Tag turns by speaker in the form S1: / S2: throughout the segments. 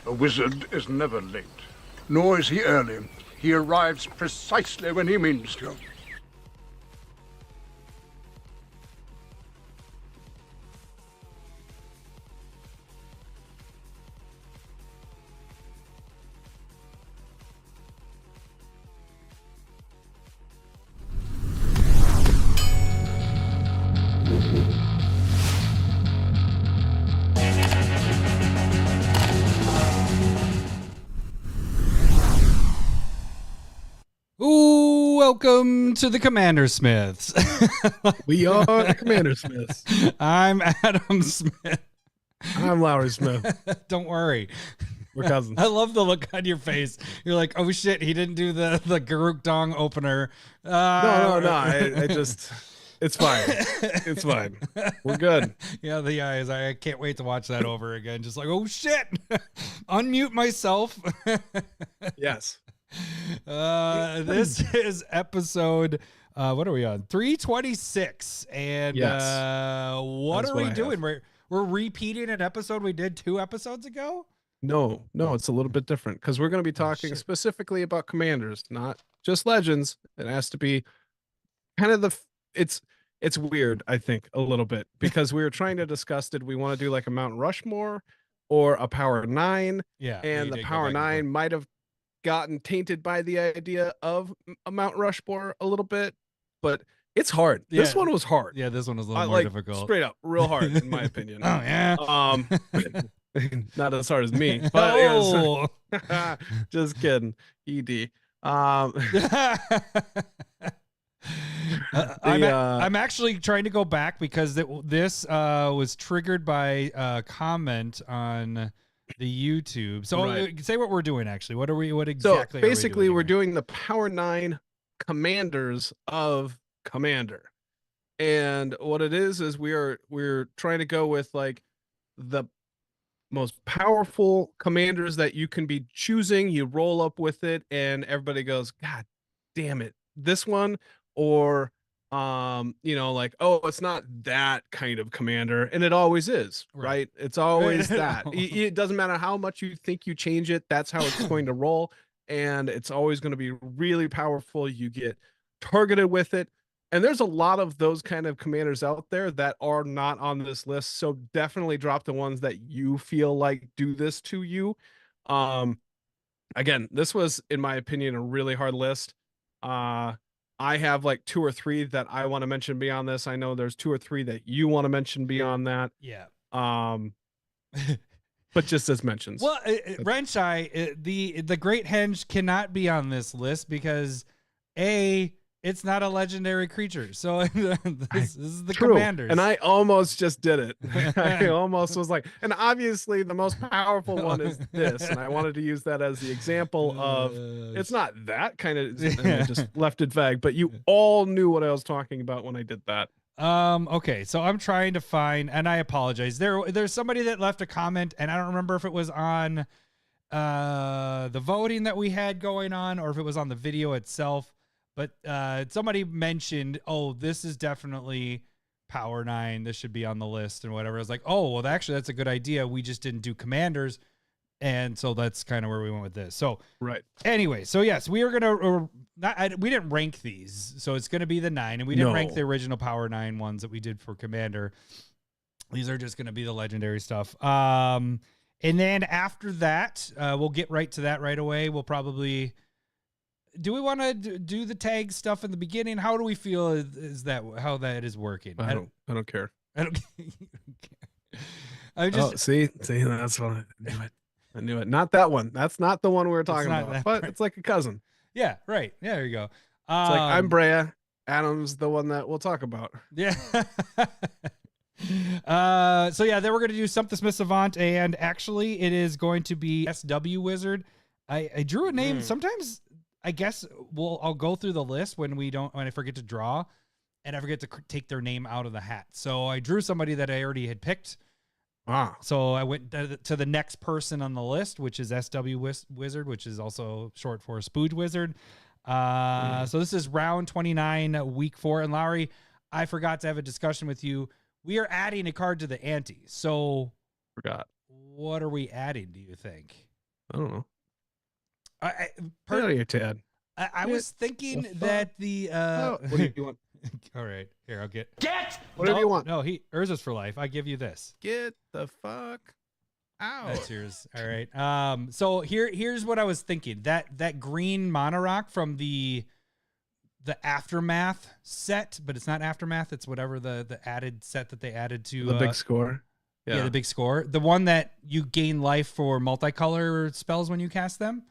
S1: A wizard is never late, nor is he early. He arrives precisely when he means to.
S2: Ooh, welcome to the Commander Smiths.
S3: We are the Commander Smiths.
S2: I'm Adam Smith.
S3: I'm Lowry Smith.
S2: Don't worry.
S3: We're cousins.
S2: I love the look on your face. You're like, oh shit, he didn't do the Garuk Dong opener.
S3: No. I just, it's fine. It's fine. We're good.
S2: Yeah, the eyes. I can't wait to watch that over again. Just like, oh shit. Unmute myself.
S3: Yes.
S2: This is episode what are we on? 326. And
S3: yes.
S2: what
S3: That's
S2: are we
S3: what I
S2: doing? We're repeating an episode we did 2 episodes ago?
S3: No, it's a little bit different because we're going to be talking specifically about commanders, not just legends. It has to be kind of it's weird, I think, a little bit, because we were trying to discuss, did we want to do like a Mount Rushmore or a Power 9?
S2: Yeah.
S3: And the Power 9 might have gotten tainted by the idea of a Mount Rushmore a little bit, but it's hard.
S2: Yeah.
S3: This one was hard.
S2: Yeah, this one was a little more difficult.
S3: Straight up, real hard, in my opinion.
S2: Oh, yeah.
S3: Not as hard as me, but just kidding. ED.
S2: I'm actually trying to go back because this was triggered by a comment on the YouTube. So say what we're doing actually. What exactly?
S3: So basically we're doing the Power 9 commanders of Commander. And what it is we're trying to go with like the most powerful commanders that you can be choosing. You roll up with it and everybody goes, God damn it, this one, or like, oh, it's not that kind of commander, and it always is, right? It's always that. It doesn't matter how much you think you change it, that's how it's going to roll, and it's always going to be really powerful. You get targeted with it, and there's a lot of those kind of commanders out there that are not on this list, so definitely drop the ones that you feel like do this to you. Again, this was, in my opinion, a really hard list. I have like 2 or 3 that I want to mention beyond this. I know there's 2 or 3 that you want to mention beyond that.
S2: Yeah.
S3: But just as mentions.
S2: Well, Renshai, the Great Henge cannot be on this list because it's not a legendary creature. So this is the commanders.
S3: And I almost just did it. I almost was like, and obviously the most powerful one is this. And I wanted to use that as the example of, it's not that kind of, I just left it vague, but you all knew what I was talking about when I did that.
S2: Okay, so I'm trying to find, and I apologize. There's somebody that left a comment, and I don't remember if it was on the voting that we had going on or if it was on the video itself. But somebody mentioned, oh, this is definitely Power 9. This should be on the list and whatever. I was like, oh, well, actually, that's a good idea. We just didn't do commanders. And so that's kind of where we went with this. So,
S3: right.
S2: Anyway, so yes, we are going to, we didn't rank these. So it's going to be the 9. And we didn't rank the original Power 9 ones that we did for Commander. These are just going to be the legendary stuff. And then after that, we'll get right to that right away. We'll probably... Do we want to do the tag stuff in the beginning? How do we feel is that how that is working?
S3: I don't care.
S2: I don't care. I just
S3: see that's what I knew it. Not that one. That's not the one we were talking about. But it's like a cousin.
S2: Yeah, right. Yeah, there you go.
S3: It's like I'm Brea. Adam's the one that we'll talk about.
S2: Yeah. So yeah, then we're gonna do Stump the Smith Savant, and actually it is going to be SW Wizard. I drew a name. Sometimes I guess I'll go through the list when I forget to draw and I forget to take their name out of the hat. So I drew somebody that I already had picked. So I went to the next person on the list, which is SW Wizard, which is also short for Spooge Wizard. So this is round 29, week 4. And Lowry, I forgot to have a discussion with you. We are adding a card to the ante. So
S3: forgot.
S2: What are we adding, do you think?
S3: I don't know.
S2: I,
S3: Get out of here, Tad.
S2: I was thinking
S3: the fuck
S2: that the
S3: What do you want?
S2: all right, here I'll get
S3: Whatever
S2: no,
S3: you want.
S2: No, Urza's for life. I give you this.
S3: Get the fuck out.
S2: That's yours. All right. So here's what I was thinking. That green monorock from the Aftermath set, but it's not Aftermath. It's whatever the added set that they added to
S3: The big score.
S2: Yeah, the big score. The one that you gain life for multicolor spells when you cast them.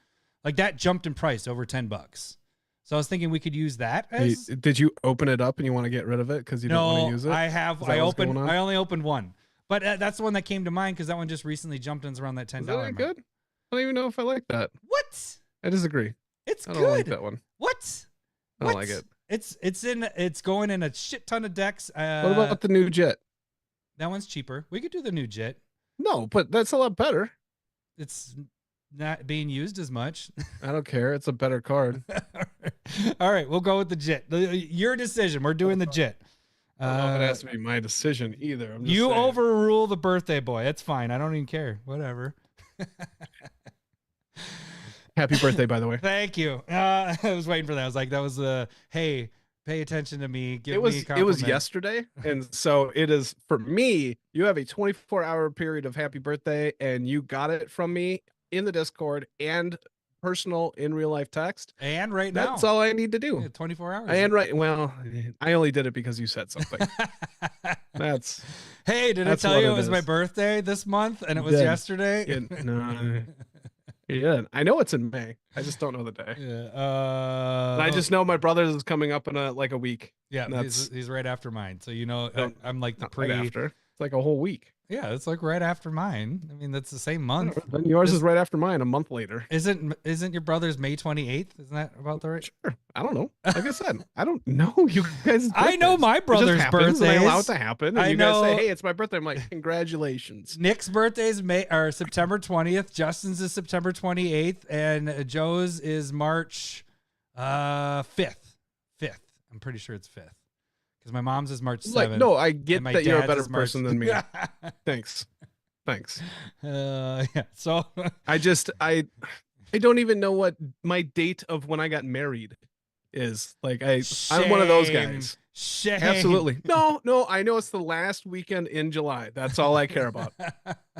S2: Like that jumped in price over $10. So I was thinking we could use that as.
S3: Did you open it up and you want to get rid of it because you don't want to use it?
S2: I have.
S3: I
S2: only opened one, but that's the one that came to mind because that one just recently jumped in around that $10.
S3: Is that good? I don't even know if I like that.
S2: What?
S3: I disagree.
S2: It's
S3: I
S2: good.
S3: don't like that one.
S2: What?
S3: I don't like it.
S2: It's going in a shit ton of decks.
S3: What about the new Jet?
S2: That one's cheaper. We could do the new Jet.
S3: No, but that's a lot better.
S2: It's not being used as much.
S3: I don't care. It's a better card.
S2: All right, we'll go with the Jet. Your decision. We're doing the Jet.
S3: I don't know if it has to be my decision either. I'm just
S2: you
S3: saying.
S2: overrule the birthday boy. It's fine. I don't even care. Whatever.
S3: Happy birthday, by the way.
S2: Thank you. I was waiting for that. I was like, that was hey, pay attention to me. Give me a compliment.
S3: It was yesterday, and so it is for me. You have a 24-hour period of happy birthday, and you got it from me in the Discord and personal in real life text.
S2: And right now,
S3: that's all I need to do.
S2: Yeah, 24 hours.
S3: Well, I only did it because you said something. That's.
S2: Hey, did I tell you it was my birthday this month and it was yesterday?
S3: No. Yeah, I know it's in May. I just don't know the day.
S2: Yeah.
S3: I just know my brother's is coming up in a week.
S2: Yeah, he's right after mine. So I'm like the
S3: right after. It's like a whole week.
S2: Yeah, it's like right after mine. I mean, that's the same month.
S3: Then yours is right after mine, a month later.
S2: Isn't your brother's May 28th? Isn't that about the right?
S3: Sure. I don't know. Like I said, I don't know you guys.
S2: I know my brother's birthday.
S3: I allow it to happen. And you guys say, "Hey, it's my birthday." I'm like, "Congratulations."
S2: Nick's birthday is September 20th. Justin's is September 28th, and Joe's is March 5th. I'm pretty sure it's 5th. Because my mom's is March 7th.
S3: Like, no, I get that you're a better person than me. Thanks.
S2: Yeah. So
S3: I don't even know what my date of when I got married is. Like I'm one of those guys.
S2: Shame.
S3: Absolutely. No, I know it's the last weekend in July. That's all I care about.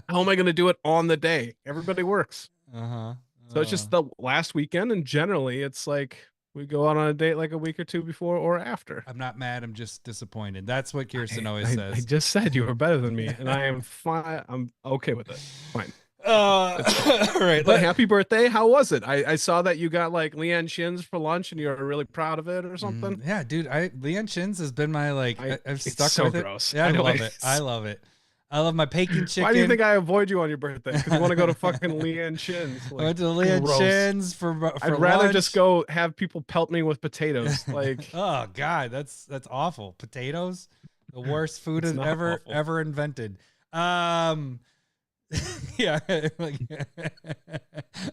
S3: How am I going to do it on the day? Everybody works. So it's just the last weekend, and generally it's like we go out on a date like a week or two before or after.
S2: I'm not mad. I'm just disappointed. That's what Kirsten always says.
S3: I just said you were better than me, and I am fine. I'm okay with it. Fine.
S2: All right.
S3: But happy birthday. How was it? I saw that you got like Leanne Shins for lunch, and you're really proud of it or something.
S2: Yeah, dude. Leanne Shins has been my I've stuck
S3: so
S2: with
S3: gross.
S2: it. Yeah, I love it. I love my bacon chicken.
S3: Why do you think I avoid you on your birthday? Because you want to go to fucking Leanne Shins. Like,
S2: I went to Leanne Shins for
S3: I'd rather just go have people pelt me with potatoes. Like,
S2: oh god, that's awful. Potatoes, the worst food ever invented. Yeah, I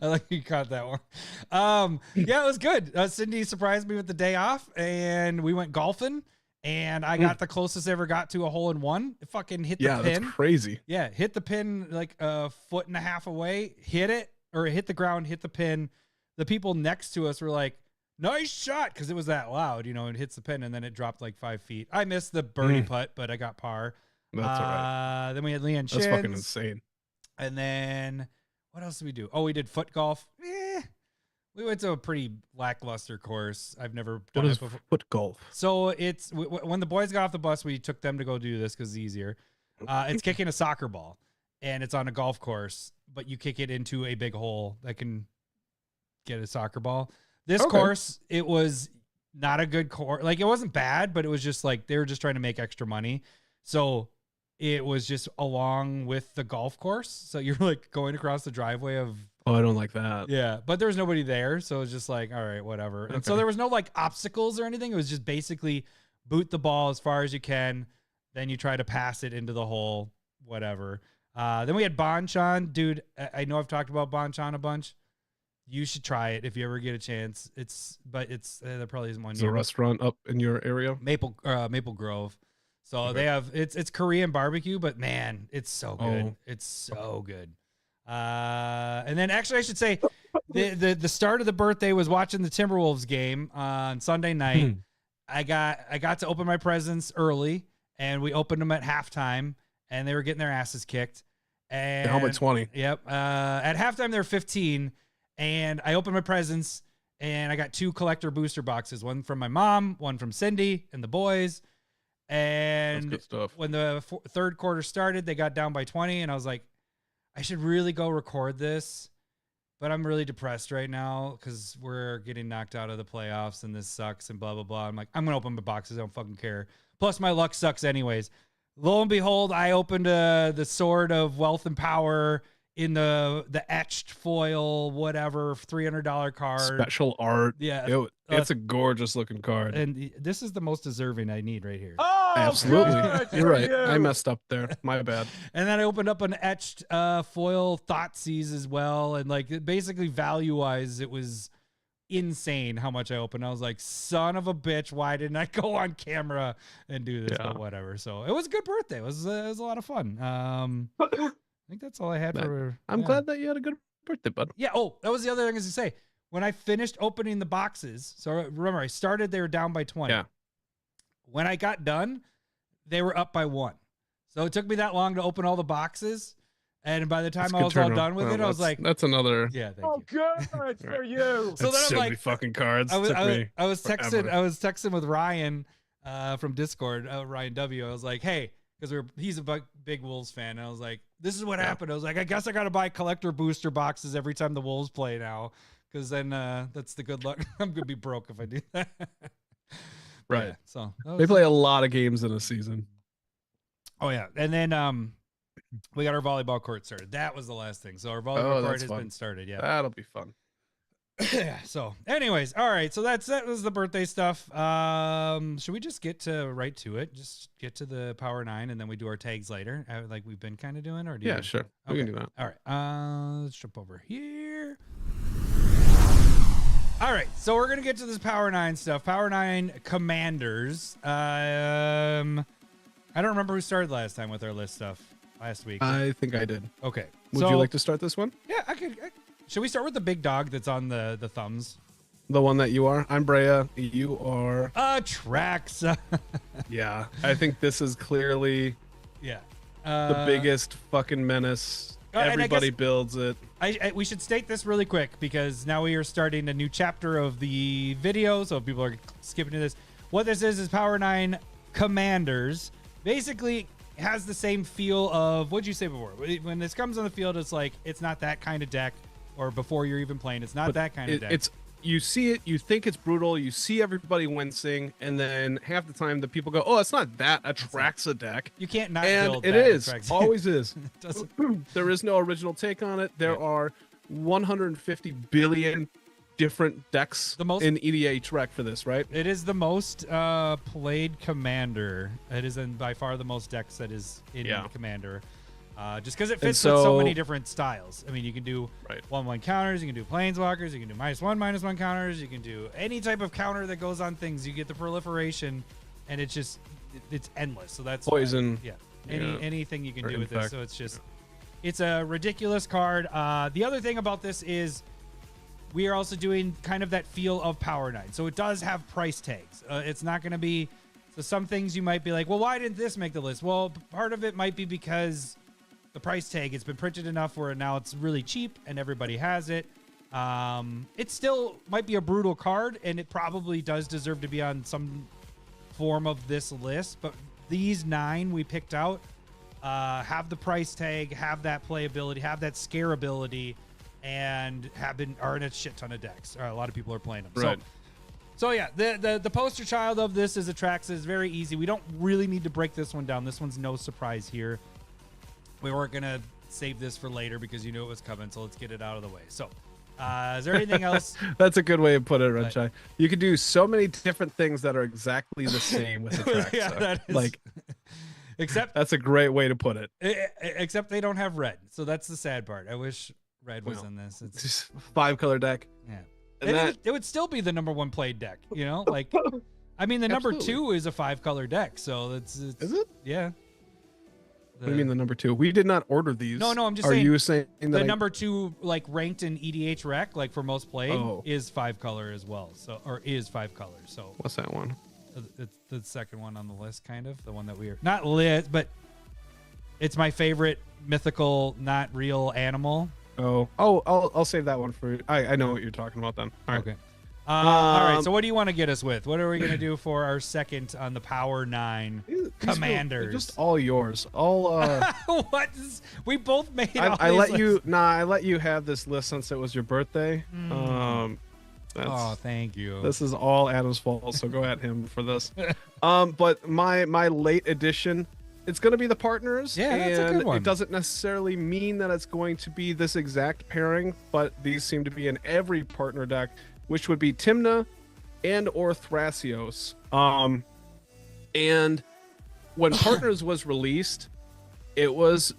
S2: like you caught that one. Yeah, it was good. Cindy surprised me with the day off, and we went golfing. And I got the closest I ever got to a hole-in-one. It fucking hit the pin.
S3: Yeah, that's crazy.
S2: Yeah, hit the pin like a foot and a half away, hit the ground, hit the pin. The people next to us were like, nice shot, because it was that loud, it hits the pin, and then it dropped like 5 feet. I missed the birdie putt, but I got par.
S3: That's all right.
S2: Then we had Leanne Shins.
S3: That's fucking insane.
S2: And then, what else did we do? Oh, we did foot golf. We went to a pretty lackluster course. I've never done it before.
S3: Foot golf?
S2: So it's when the boys got off the bus, we took them to go do this because it's easier. It's kicking a soccer ball, and it's on a golf course, but you kick it into a big hole that can get a soccer ball. This course, it was not a good course. Like, it wasn't bad, but it was just like they were just trying to make extra money. So it was just along with the golf course. So you're like going across the driveway of.
S3: Oh, I don't like that.
S2: Yeah, but there was nobody there, so it was just like, all right, whatever. And so there was no like obstacles or anything. It was just basically boot the ball as far as you can, then you try to pass it into the hole, whatever. Then we had Banchan. Dude, I know I've talked about Banchan a bunch. You should try it if you ever get a chance. There probably isn't one.
S3: Is there a restaurant up in your area?
S2: Maple Grove. So they have it's Korean barbecue, but man, it's so good. It's so good. And then actually I should say the start of the birthday was watching the Timberwolves game on Sunday night. I got to open my presents early, and we opened them at halftime, and they were getting their asses kicked. And
S3: Home at 20.
S2: Yep. At halftime they were 15, and I opened my presents, and I got 2 collector booster boxes, one from my mom, one from Cindy and the boys. And
S3: That's good stuff.
S2: when the third quarter started, they got down by 20, and I was like, I should really go record this, but I'm really depressed right now because we're getting knocked out of the playoffs and this sucks and blah, blah, blah. I'm like, I'm going to open my boxes. I don't fucking care. Plus my luck sucks anyways. Lo and behold, I opened the Sword of Wealth and Power in the etched foil, whatever, $300 card.
S3: Special art.
S2: Yeah.
S3: It's a gorgeous looking card.
S2: And this is the most deserving I need right here.
S1: Oh,
S3: Absolutely.
S1: good
S3: You're
S1: for
S3: right.
S1: you.
S3: I messed up there. My bad.
S2: And then I opened up an etched foil Thoughtseize as well. And like basically value wise, it was insane how much I opened. I was like, son of a bitch, why didn't I go on camera and do this?
S3: Yeah.
S2: But whatever. So it was a good birthday. It was a lot of fun. I think that's all I had for.
S3: I'm
S2: yeah.
S3: glad that you had a good birthday, bud.
S2: Yeah. Oh, that was the other thing I was gonna say. When I finished opening the boxes, so remember I started, they were down by 20.
S3: Yeah.
S2: When I got done, they were up by 1. So it took me that long to open all the boxes. And by the time
S3: That's
S2: I
S3: good
S2: was all
S3: turnaround.
S2: done with
S3: Well,
S2: it, I was like,
S3: that's another.
S2: yeah, thank
S1: Oh,
S2: you.
S1: good for you.
S2: So then I'm
S3: so
S2: like,
S3: many fucking cards.
S2: I was
S3: Took me forever.
S2: texting with Ryan from Discord, Ryan W. I was like, hey, because he's a big Wolves fan. And I was like, this is what happened. I was like, I guess I got to buy collector booster boxes every time the Wolves play now. Because then that's the good luck. I'm going to be broke if I do that.
S3: Right.
S2: Yeah, so
S3: They play a lot of games in a season.
S2: Oh, yeah. And then we got our volleyball court started. That was the last thing. So our volleyball court
S3: that's
S2: has
S3: fun.
S2: been started. Yeah.
S3: That'll be fun.
S2: Yeah. So anyways, all right. So that was the birthday stuff. Should we just get right to it? Just get to the Power 9 and then we do our tags later, like we've been kind of doing? Or do
S3: Yeah,
S2: you...
S3: sure. We can do that.
S2: All right. Let's jump over here. All right, so we're gonna get to this Power 9 stuff. Power 9 Commanders. I don't remember who started last time with our list stuff last week.
S3: I think I did.
S2: Okay.
S3: Would you like to start this one?
S2: Yeah, I could. Should we start with the big dog that's on the thumbs?
S3: The one that you are? I'm Brea. You are.
S2: Trax.
S3: Yeah. I think this is clearly
S2: Yeah.
S3: the biggest fucking menace.
S2: and I
S3: Everybody
S2: guess-
S3: builds it.
S2: We should state this really quick because now we are starting a new chapter of the video. So if people are skipping to this, what this is Power 9 Commanders. Basically has the same feel of, what'd you say before? When this comes on the field, it's like, it's not that kind of deck, or before you're even playing, it's not that kind of deck.
S3: It's you see it, you think it's brutal, you see everybody wincing, and then half the time the people go, "Oh, it's not that attracts a deck."
S2: You can't not
S3: And
S2: build
S3: it
S2: that
S3: is,
S2: Trax.
S3: always is.
S2: It doesn't.
S3: There is no original take on it. There are 150 billion different decks
S2: The most-
S3: in EDH rec for this, right?
S2: It is the most played commander. It is by far the most decks that is in commander. Just because it fits with so many different styles. I mean, you can do 1/1 counters, you can do planeswalkers, you can do -1/-1 counters, you can do any type of counter that goes on things. You get the proliferation, and it's just it's endless. So that's
S3: Poison.
S2: anything you can
S3: Or
S2: do with this.
S3: infect.
S2: So it's just it's a ridiculous card. The other thing about this is we are also doing kind of that feel of Power 9. So it does have price tags. It's not going to be so some things you might be like, well, why didn't this make the list? Well, part of it might be because the price tag, it's been printed enough where now it's really cheap and everybody has it. It still might be a brutal card, and it probably does deserve to be on some form of this list. But these 9 we picked out have the price tag, have that playability, have that scareability, and are in a shit ton of decks. A lot of people are playing them.
S3: Right.
S2: So yeah, the poster child of this is Atraxa. It's very easy. We don't really need to break this one down. This one's no surprise here. We weren't going to save this for later because you knew it was coming, so let's get it out of the way. So, is there anything else?
S3: That's a good way to put it, Renchai. You could do so many different things that are exactly the same with Atraxa.
S2: Yeah, that is,
S3: like,
S2: except
S3: that's a great way to put it.
S2: Except they don't have red, so that's the sad part. I wish red was
S3: Well,
S2: in this.
S3: It's just 5-color deck.
S2: Yeah.
S3: And
S2: It would still be the #1 played deck, you know? Like, I mean, the number
S3: Absolutely.
S2: 2 is a 5-color deck, so it's
S3: Is it?
S2: Yeah.
S3: What do you mean the number 2? We did not order these.
S2: No, I'm just
S3: Are
S2: saying.
S3: you saying that
S2: The number 2, like ranked in EDH rec, like for most played, is 5 color as well. So, or is 5 colors. So
S3: what's that one?
S2: It's the second one on the list, kind of the one that we're not lit, but it's my favorite mythical, not real animal.
S3: I'll save that one for. I know what you're talking about then. All right.
S2: Okay. All right. So what do you want to get us with? What are we gonna do for our second on the Power 9 commanders?
S3: Just all yours. All.
S2: What? We both made.
S3: I let you. Nah, I let you have this list since it was your birthday.
S2: Thank you.
S3: This is all Adam's fault, so go at him for this. But my late edition, it's going to be the partners.
S2: Yeah, that's a good one.
S3: It doesn't necessarily mean that it's going to be this exact pairing, but these seem to be in every partner deck, which would be Tymna and or Thrasios. And when Partners was released, it was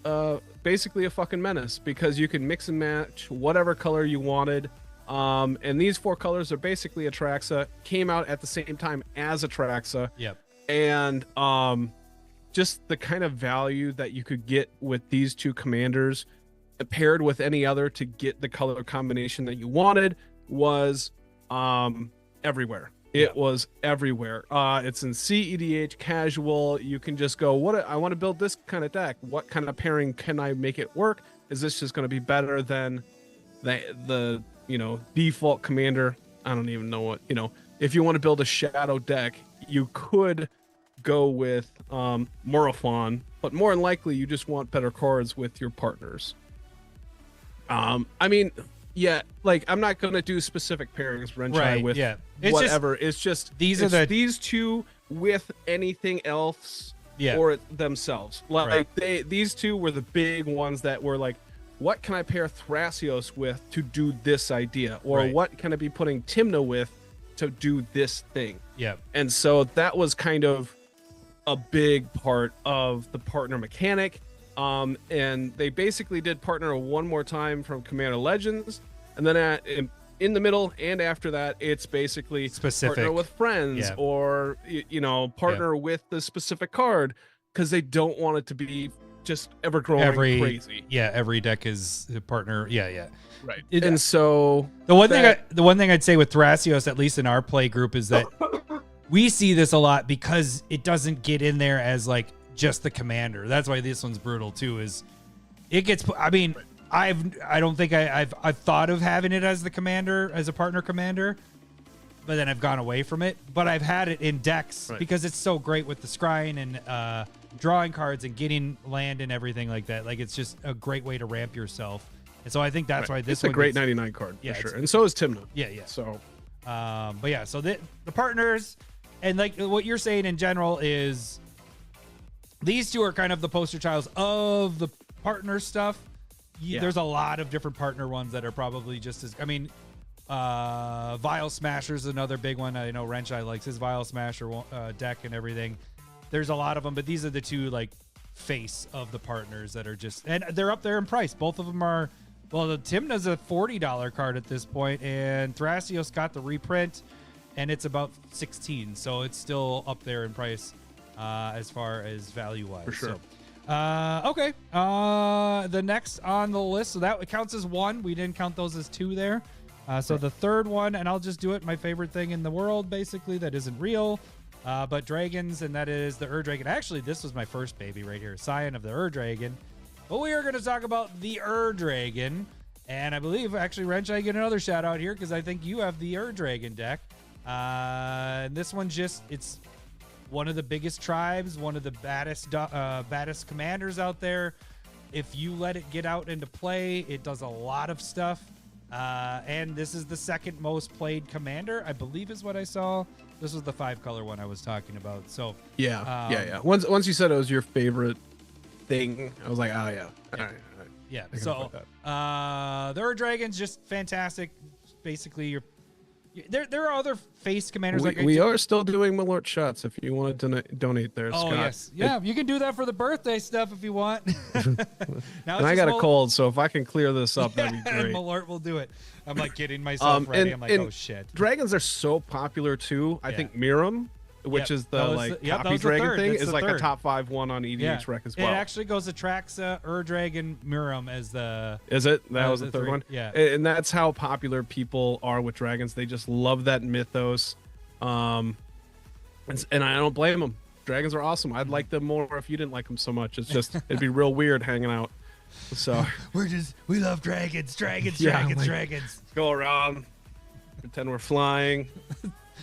S3: basically a fucking menace because you could mix and match whatever color you wanted. And these 4 colors are basically Atraxa, came out at the same time as Atraxa.
S2: Yep.
S3: And just the kind of value that you could get with these 2 commanders paired with any other to get the color combination that you wanted was everywhere. It was everywhere. It's in CEDH casual. You can just go, I want to build this kind of deck. What kind of pairing can I make it work? Is this just going to be better than the default commander? I don't even know what, if you want to build a shadow deck, you could go with Morophon, but more than likely you just want better cards with your partners. Yeah, like I'm not gonna do specific pairings, Renchai, with whatever. It's just these 2 with anything else or themselves. Like these 2 were the big ones that were like, what can I pair Thrasios with to do this idea? Or what can I be putting Tymna with to do this thing?
S2: Yeah.
S3: And so that was kind of a big part of the partner mechanic. And they basically did partner one more time from Commander Legends. And then in the middle and after that, it's basically
S2: specific
S3: partner with friends or, partner with the specific card because they don't want it to be just ever growing crazy.
S2: Yeah, every deck is a partner. Yeah.
S3: Right. And so
S2: the one thing I'd say with Thrasios, at least in our play group, is that we see this a lot because it doesn't get in there as like just the commander. That's why this one's brutal too. Is it gets? I mean, I don't think I've thought of having it as the commander, as a partner commander, but then I've gone away from it. But I've had it in decks because it's so great with the scrying and drawing cards and getting land and everything like that. Like it's just a great way to ramp yourself. And so I think that's why this
S3: is a great 99 card for sure. And so is Tymna.
S2: Yeah.
S3: So,
S2: but yeah, so the partners and like what you're saying in general is these 2 are kind of the poster childs of the partner stuff. There's a lot of different partner ones that are probably just as, Vial Smasher is another big one. I know Renchai likes his Vial Smasher deck and everything. There's a lot of them, but these are the 2 like face of the partners that are just, and they're up there in price. Both of them are, well, the Tymna's a $40 card at this point, and Thrasios got the reprint, and it's about $16, so it's still up there in price as far as value wise.
S3: For sure.
S2: So, okay. The next on the list, so that counts as 1. We didn't count those as 2 there. So the third one, and I'll just do it, my favorite thing in the world, basically, that isn't real, but dragons, and that is the Ur-Dragon. Actually, this was my first baby right here, Scion of the Ur-Dragon. But we are going to talk about the Ur-Dragon, and I believe, actually, Wrench, I get another shout out here, because I think you have the Ur-Dragon deck. And this one it's one of the biggest tribes, one of the baddest commanders out there. If you let it get out into play, it does a lot of stuff. And this is the second most played commander, I believe is what I saw. This was the 5-color one I was talking about. So
S3: yeah. Once you said it was your favorite thing, I was like, oh yeah. All right.
S2: Yeah. So the Ur-Dragon's just fantastic. Basically, there are other face commanders.
S3: We are still doing Malort shots if you want to donate there, Scott.
S2: Yes. Yeah, you can do that for the birthday stuff if you want.
S3: Now and I got a cold, so if I can clear this up, that'd be great.
S2: Malort will do it. I'm like getting myself ready. I'm like, oh shit.
S3: Dragons are so popular too. I think Miram which is the
S2: That was
S3: like
S2: the- yep, that
S3: copy
S2: was the
S3: dragon
S2: third.
S3: thing,
S2: That's
S3: is
S2: the
S3: like
S2: third.
S3: a top 5 one on EDH rec as well.
S2: It actually goes to Traxa, Ur-Dragon, Miram as the.
S3: Is it? That was the third
S2: three.
S3: one?
S2: Yeah.
S3: And that's how popular people are with dragons. They just love that mythos. And I don't blame them. Dragons are awesome. I'd like them more if you didn't like them so much. It's just, it'd be real weird hanging out. So
S2: we love dragons,
S3: Yeah, like-
S2: dragons.
S3: go around, pretend we're flying.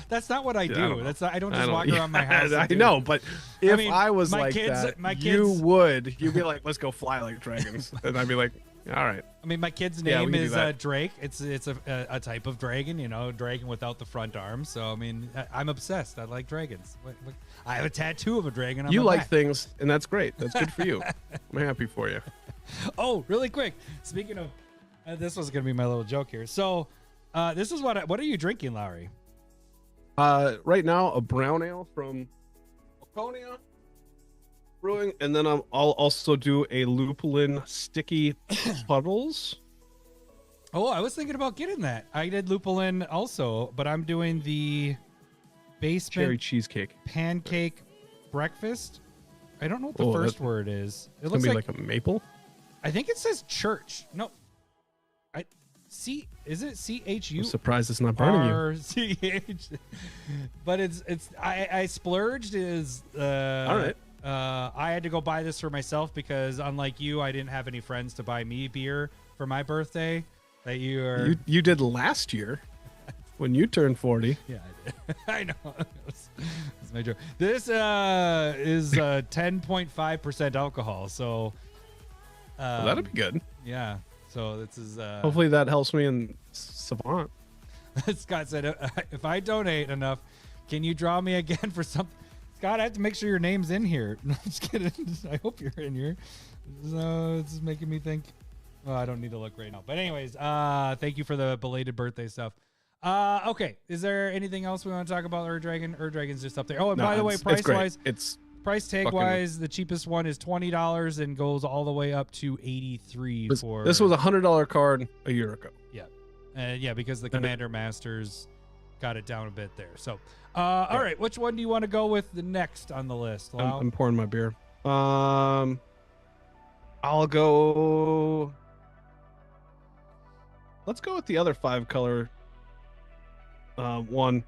S2: That's not what I
S3: I
S2: do.
S3: don't know.
S2: That's not, I don't
S3: I
S2: just
S3: don't-
S2: walk around my house. and
S3: I
S2: do
S3: know,
S2: it.
S3: but if
S2: mean,
S3: I was
S2: my
S3: like
S2: kids-
S3: that,
S2: my
S3: you'd be like, let's go fly like dragons. And I'd be like, all right.
S2: I mean, my kid's
S3: Yeah, we
S2: name
S3: can do
S2: is
S3: that.
S2: Drake. It's a type of dragon, dragon without the front arms. So I mean, I'm obsessed. I like dragons. I have a tattoo of a dragon on
S3: You
S2: my
S3: like
S2: back.
S3: things, and that's great. That's good for you. I'm happy for you.
S2: Oh, really quick. Speaking of, this was gonna be my little joke here. So, this is what are you drinking, Lowry?
S3: Right now, a brown ale from Laconia Brewing, and then I'll also do a lupulin sticky puddles.
S2: Oh, I was thinking about getting that. I did lupulin also, but I'm doing the basement
S3: Cherry cheesecake.
S2: pancake breakfast. I don't know what the
S3: Oh,
S2: first
S3: that-
S2: word is. It
S3: It's
S2: looks
S3: gonna be
S2: like,
S3: like a maple.
S2: I think it says church. No, is it CHU?
S3: I'm surprised it's not burning you.
S2: RCH? But it's I splurged is
S3: All right.
S2: I had to go buy this for myself because unlike you, I didn't have any friends to buy me beer for my birthday. That you are
S3: You did last year when you turned 40.
S2: yeah, I did. I know. That's my joke. This is 10.5% alcohol, so
S3: Well, that'd be good.
S2: yeah. So this is
S3: Hopefully that helps me in Savant.
S2: Scott said, if I donate enough, can you draw me again for something? Scott, I have to make sure your name's in here. No, I'm just kidding. I hope you're in here. So it's making me think. Well, I don't need to look right now. But anyways, thank you for the belated birthday stuff. Okay. Is there anything else we want to talk about Ur-Dragon? Ur-Dragon's just up there. Oh, and by the way,
S3: it's
S2: price
S3: great.
S2: wise,
S3: It's
S2: price tag
S3: fucking-
S2: wise, the cheapest one is $20 and goes all the way up to $83 for
S3: this was a $100 card a year ago.
S2: yeah, because the Commander Masters got it down a bit there. So, all right, which one do you want to go with the next on the list? Lau?
S3: I'm pouring my beer. I'll go. Let's go with the other 5-color one.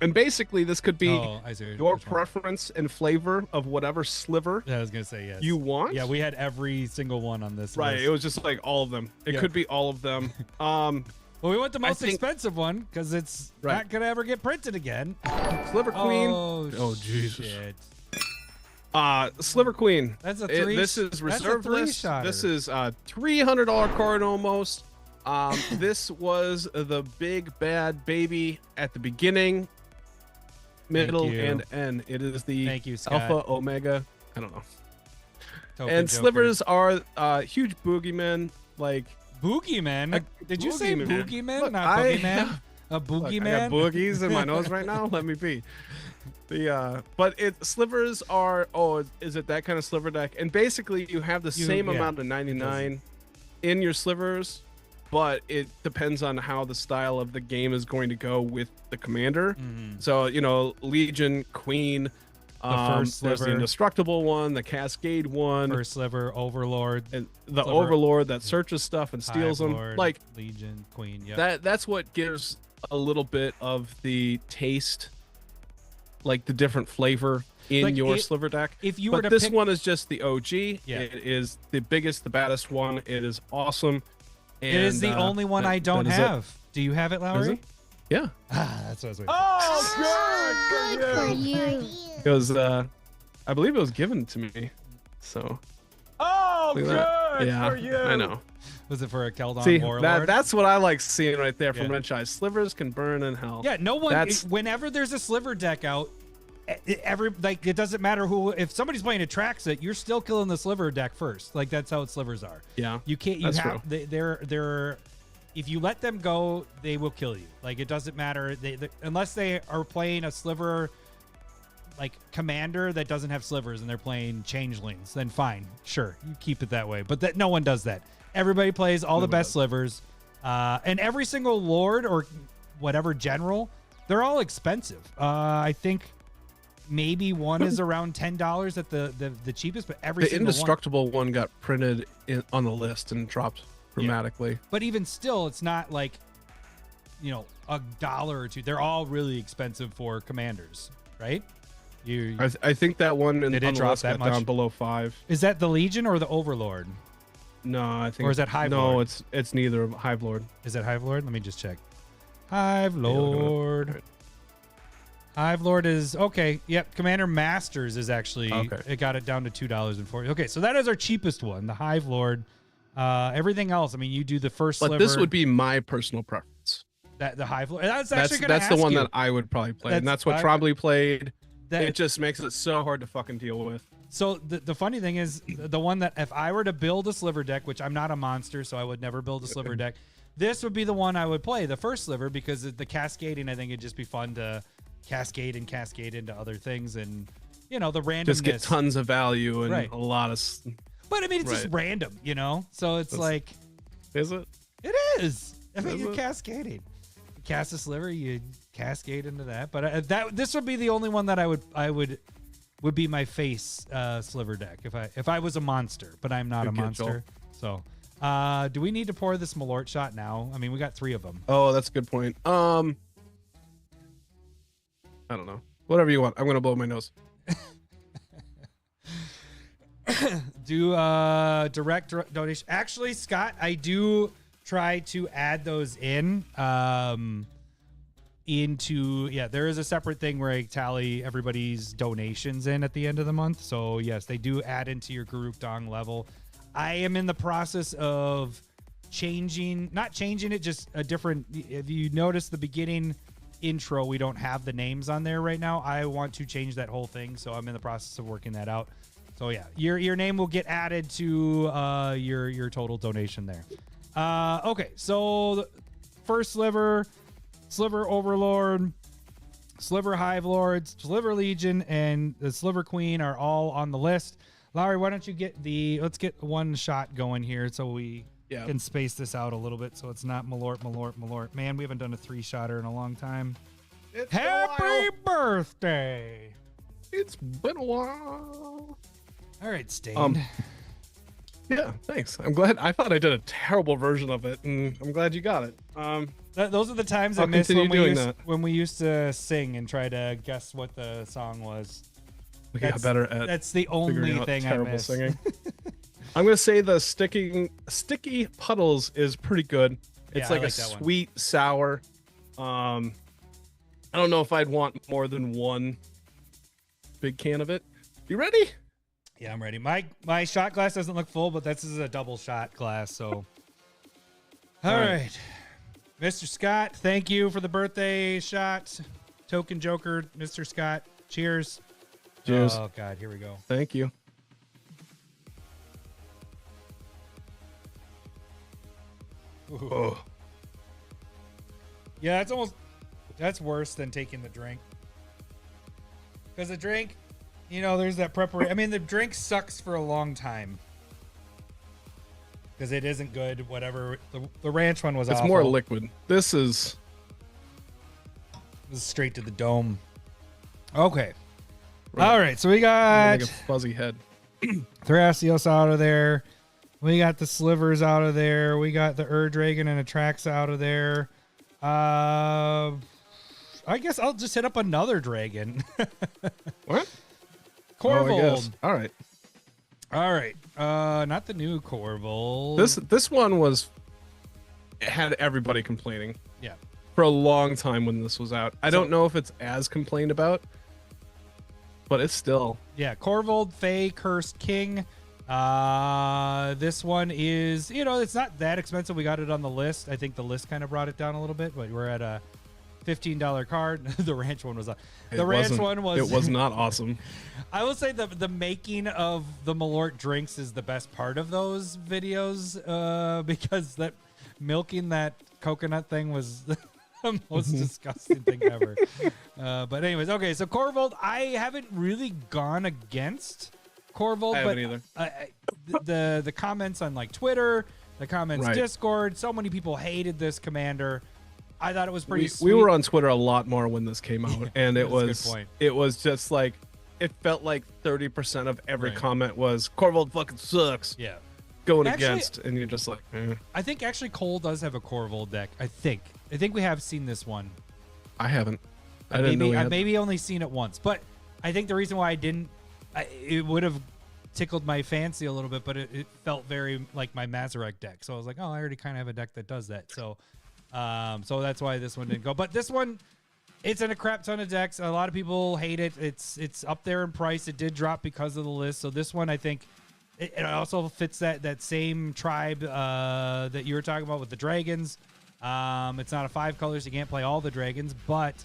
S3: And basically, this could be
S2: I see
S3: your
S2: which one.
S3: preference and flavor of whatever sliver
S2: Yeah, I was gonna say yes.
S3: you want.
S2: Yeah, we had every single one on this.
S3: Right.
S2: list.
S3: It was just like all of them. It
S2: Yeah.
S3: could be all of them.
S2: Well, we went the most
S3: think-
S2: expensive one because it's
S3: Right.
S2: not gonna ever get printed again.
S3: Sliver Queen.
S2: Oh
S3: Jesus.
S2: shit.
S3: Sliver Queen.
S2: That's a three.
S3: This is
S2: that's a
S3: reserve list.
S2: three-shotter.
S3: This is a $300 card almost. This was the big bad baby at the beginning, middle,
S2: you.
S3: and end. It is the
S2: Thank you, Scott.
S3: Alpha Omega. I don't know.
S2: Token
S3: And
S2: Joker.
S3: slivers are huge boogeymen. Like
S2: Boogeyman. Did you say
S3: boogeyman.
S2: boogeyman,
S3: Look,
S2: not
S3: I-
S2: boogeyman? A
S3: look,
S2: boogeyman.
S3: I got boogies in my nose right now. Let me be. But slivers are. Oh, is it that kind of sliver deck? And basically, you have the same
S2: yeah,
S3: amount of 99 in your slivers, but it depends on how the style of the game is going to go with the commander.
S2: Mhm.
S3: So Legion, Queen.
S2: first
S3: there's the
S2: sliver.
S3: indestructible one, the Cascade one,
S2: First sliver, Overlord,
S3: and the
S2: sliver.
S3: Overlord that searches stuff and steals
S2: Hive
S3: them.
S2: Lord,
S3: Like
S2: Legion, Queen. Yeah.
S3: that's what gives a little bit of the taste, like the different flavor in
S2: Like,
S3: your
S2: it-
S3: sliver deck.
S2: If you were
S3: But
S2: to
S3: this
S2: pick,
S3: one is just the OG.
S2: Yeah.
S3: It is the biggest, the baddest one. It is awesome.
S2: it is the
S3: And,
S2: only one
S3: that-
S2: I don't
S3: that is it.
S2: have. Do you have it, Lowry?
S3: it? Yeah.
S2: That's what I was waiting
S3: Oh,
S4: Good for you.
S3: It was, I believe it was given to me. So.
S1: Oh,
S3: Look at that. Yeah, I know.
S2: for. Was it for a Keldon
S3: See,
S2: Warlord?
S3: that's what I like seeing right there from
S2: Yeah.
S3: Red Shy. Slivers can burn in hell.
S2: Yeah, no one.
S3: That's-
S2: Whenever there's a sliver deck out, it doesn't matter who. If somebody's playing a Traxit, you're still killing the sliver deck first. Like that's how slivers are.
S3: Yeah.
S2: You can't. You
S3: That's
S2: have.
S3: true.
S2: They're. If you let them go, they will kill you. Like it doesn't matter. Unless they are playing a sliver, like commander that doesn't have slivers and they're playing changelings, then fine, sure, you keep it that way. But that no one does that. Everybody plays all the best slivers, and every single lord or whatever general, they're all expensive. I think maybe one is around $10 at the cheapest, but every
S3: The
S2: single
S3: indestructible one got printed on the list and dropped dramatically.
S2: But even still, it's not like, you know, $1 or $2. They're all really expensive for commanders, right?
S3: I think that one
S2: Did it
S3: on the
S2: drop
S3: list
S2: that
S3: got
S2: much?
S3: down below 5.
S2: Is that the Legion or the Overlord?
S3: No, I think.
S2: Or is that Hive
S3: No,
S2: Lord?
S3: it's neither. Hive Lord.
S2: Is that Hive Lord? Let me just check. Hive
S3: look it up.
S2: Lord. Hive Lord is okay. Yep. Commander Masters is actually it got it down to $2.40. Okay, so that is our cheapest one, the Hive Lord. Everything else, I mean, you do the first
S3: But
S2: sliver.
S3: this would be my personal preference.
S2: That the Hive Lord. That's
S3: the one that I would probably play, and that's what Trombley played. It just makes it so hard to fucking deal with.
S2: So the funny thing is, the one that if I were to build a sliver deck, which I'm not a monster, so I would never build a sliver deck, this would be the one I would play, the first sliver, because the cascading, I think it'd just be fun to cascade into other things, and you know, the randomness.
S3: Just get tons of value and a lot of.
S2: But I mean, it's just random, you know. So it's like,
S3: is it?
S2: It is. I mean, you're cascading. You cast a sliver, you cascade into that. But this would be the only one that I would be my face sliver deck if I was a monster, but I'm not a monster. So, do we need to pour this Malort shot now? I mean, we got 3 of them.
S3: Oh, that's a good point. I don't know. Whatever you want. I'm gonna blow my nose.
S2: Do direct donation. Actually, Scott, I do try to add those in. There is a separate thing where I tally everybody's donations in at the end of the month. So yes, they do add into your group dong level. I am in the process of not changing it, just a different. If you notice the beginning intro, we don't have the names on there right now. I want to change that whole thing, so I'm in the process of working that out. So yeah, your name will get added to your total donation there. Okay, so first sliver Overlord, Sliver Hive Lords, Sliver Legion, and the Sliver Queen are all on the list. Lowry, why don't you let's get one shot going here so we can space this out a little bit so it's not Malort. Man, we haven't done a 3-shotter in a long time. Happy birthday!
S3: It's been a while.
S2: All right, Stain.
S3: Yeah, thanks. I'm glad. I thought I did a terrible version of it, and I'm glad you got it.
S2: Those are the times I miss when we used to sing and try to guess what the song was.
S3: We got better at.
S2: That's the only thing I miss.
S3: Singing. I'm gonna say the sticky puddles is pretty good. It's like a sweet sour. I don't know if I'd want more than one big can of it. You ready?
S2: Yeah, I'm ready. My shot glass doesn't look full, but this is a double shot glass. So, all right. Mr. Scott, thank you for the birthday shot. Token Joker, Mr. Scott. Cheers.
S3: Cheers.
S2: Oh, God. Here we go.
S3: Thank you.
S2: Oh. Yeah, that's worse than taking the drink. Because the drink, you know, there's that preparation. I mean, the drink sucks for a long time. Because it isn't good, whatever. The ranch one was awful.
S3: It's more liquid. This is
S2: straight to the dome. Okay. Right. All right, so we got
S3: like a fuzzy head.
S2: Thrasios out of there. We got the Slivers out of there. We got the Dragon and Atrax out of there. I guess I'll just hit up another dragon.
S3: What?
S2: Corvold.
S3: All right.
S2: All right. Not the new Corvold.
S3: This one had everybody complaining.
S2: Yeah.
S3: For a long time when this was out. I don't know if it's as complained about, but it's still.
S2: Yeah, Corvold, Fae, Cursed King. This one is, you know, it's not that expensive. We got it on the list. I think the list kind of brought it down a little bit, but we're at a $15 card. The ranch one was
S3: It was not awesome.
S2: I will say the making of the Malort drinks is the best part of those videos, because that milking that coconut thing was the most disgusting thing ever. But anyways, okay, so Corvold, I haven't really gone against Corvold,
S3: I haven't
S2: either. The comments on like Twitter, the comments Discord, so many people hated this commander. I thought it was pretty
S3: we
S2: sweet.
S3: were on Twitter a lot more when this came out, and
S2: that's a good point.
S3: it was just like it felt like 30% of every comment was Corvold fucking sucks.
S2: Yeah.
S3: Going
S2: Actually,
S3: against, and you're just like,
S2: I think actually Cole does have a Corvold deck. I think we have seen this one.
S3: I haven't. I didn't know.
S2: I've maybe only seen it once, but I think the reason why I didn't, it would have tickled my fancy a little bit, but it felt very like my Mazarek deck. So I was like, oh, I already kind of have a deck that does that. So, so that's why this one didn't go. But this one, it's in a crap ton of decks. A lot of people hate it. It's up there in price. It did drop because of the list. So this one, I think, it also fits that same tribe that you were talking about with the dragons. It's not a 5 colors. You can't play all the dragons, but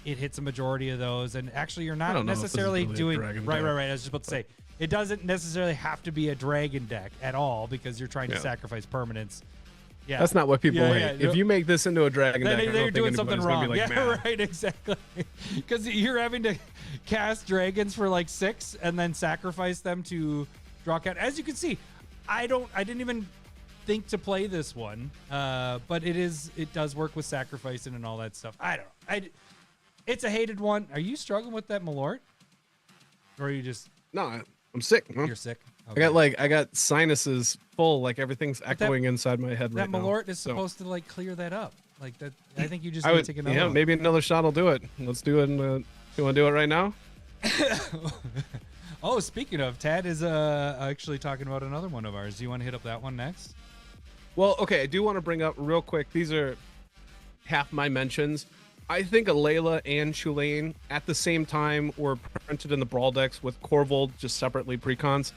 S2: it hits a majority of those. And actually, you're not necessarily doing right. I was just about to say it doesn't necessarily have to be a dragon deck at all because you're trying to sacrifice permanents. Yeah,
S3: that's not what people hate.
S2: Yeah.
S3: If you make this into a dragon deck,
S2: they're doing something wrong.
S3: Like,
S2: Right, exactly. Because you're having to cast dragons for like 6 and then sacrifice them to draw count. As you can see, I didn't even think to play this one, but it does work with sacrificing and all that stuff. I don't know. It's a hated one. Are you struggling with that Malort? Or are you just...
S3: No, I'm sick. Huh?
S2: You're sick? Okay.
S3: I got sinuses full, like everything's echoing inside my head right now.
S2: That Malort is supposed to like clear that up. Like that, I think you just need to take another one.
S3: Maybe another shot will do it. Let's do it. You want to do it right now?
S2: Oh, speaking of, Tad is actually talking about another one of ours. Do you want to hit up that one next?
S3: Well, okay, I do want to bring up real quick. These are half my mentions. I think Alayla and Chulane at the same time were printed in the Brawl decks with Corvold just separately precons.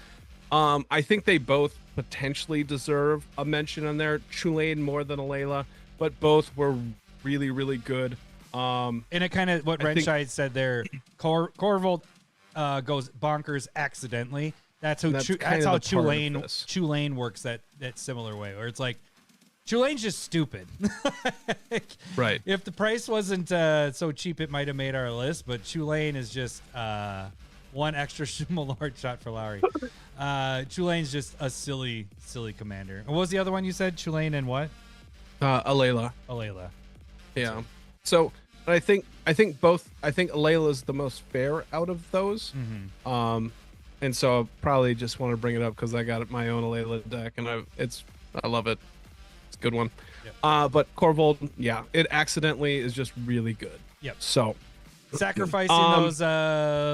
S3: I think they both potentially deserve a mention on there. Chulane more than Alayla, but both were really, really good.
S2: And it kind of what Renshide said there. Corvold goes bonkers accidentally. That's how Chulane works that similar way, where it's like Chulane's just stupid.
S3: Right.
S2: If the price wasn't so cheap, it might have made our list, but Chulane is just one extra Malort shot for Lowry. Chulane's just a silly commander. And what was the other one you said? Chulane and what?
S3: Alayla. Yeah. So I think Alayla is the most fair out of those.
S2: Mm-hmm.
S3: And so I probably just want to bring it up because I got my own Alayla deck and I love it. It's a good one. Yep. But Corvold, yeah, it accidentally is just really good.
S2: Yep.
S3: So
S2: sacrificing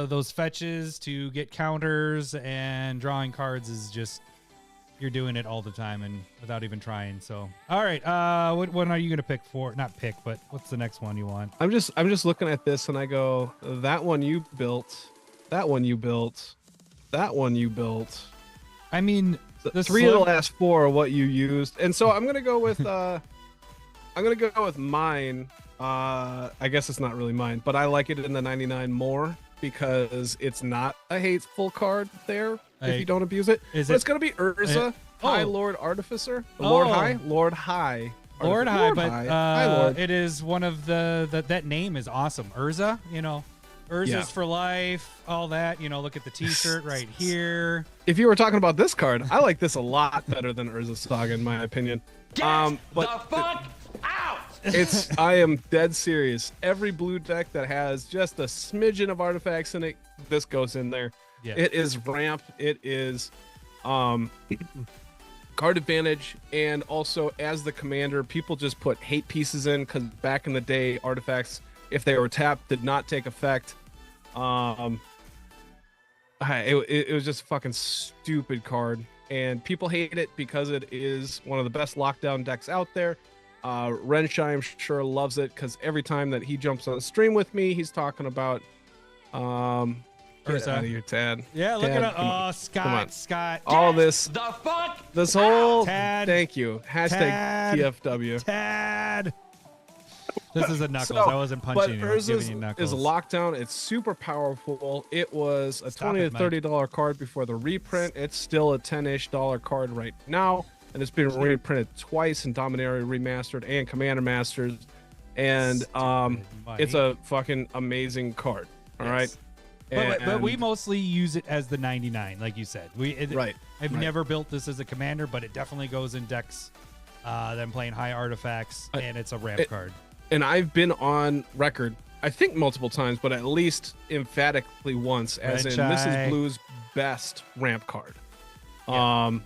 S2: those fetches to get counters and drawing cards is just, you're doing it all the time and without even trying. So all right, what one are you gonna pick for? Not pick, but what's the next one you want?
S3: I'm just looking at this and I go, that one you built, that one you built, that one you built.
S2: I mean,
S3: the 3 of the last 4 are what you used, and so I'm gonna go with mine. I guess it's not really mine, but I like it in the 99 more because it's not a hateful card there if you don't abuse it. It's gonna be Urza, High Lord Artificer, Lord High,
S2: but High Lord. It is one of that name is awesome. Urza, Urza's for life, all that. Look at the T-shirt right here.
S3: If you were talking about this card, I like this a lot better than Urza Saga, in my opinion.
S4: Get the fuck out!
S3: I am dead serious. Every blue deck that has just a smidgen of artifacts in it, this goes in there. Yeah. It is ramp. It is card advantage, and also as the commander, people just put hate pieces in because back in the day, artifacts, if they were tapped, did not take effect. It was just a fucking stupid card, and people hate it because it is one of the best lockdown decks out there. Renshai, I'm sure, loves it because every time that he jumps on the stream with me, he's talking about get out of here, Tad.
S2: Yeah, look
S3: Tad,
S2: at it. Oh, Scott.
S3: All this.
S4: The fuck?
S3: This whole.
S2: Tad.
S3: Thank you. Hashtag TFW.
S2: Tad. This is a Knuckles. I wasn't punching you. I was giving you Knuckles.
S3: Is a lockdown. It's super powerful. It was a $20 to $30 card before the reprint. It's still a $10-ish card right now. And it's been reprinted twice in Dominaria Remastered and Commander Masters. And it's a fucking amazing card. All right.
S2: But we mostly use it as the 99, like you said. I've never built this as a commander, but it definitely goes in decks that I'm playing high artifacts, and it's a ramp card.
S3: and I've been on record, I think multiple times, but at least emphatically once, as in this is Blue's best ramp card.
S2: Yeah.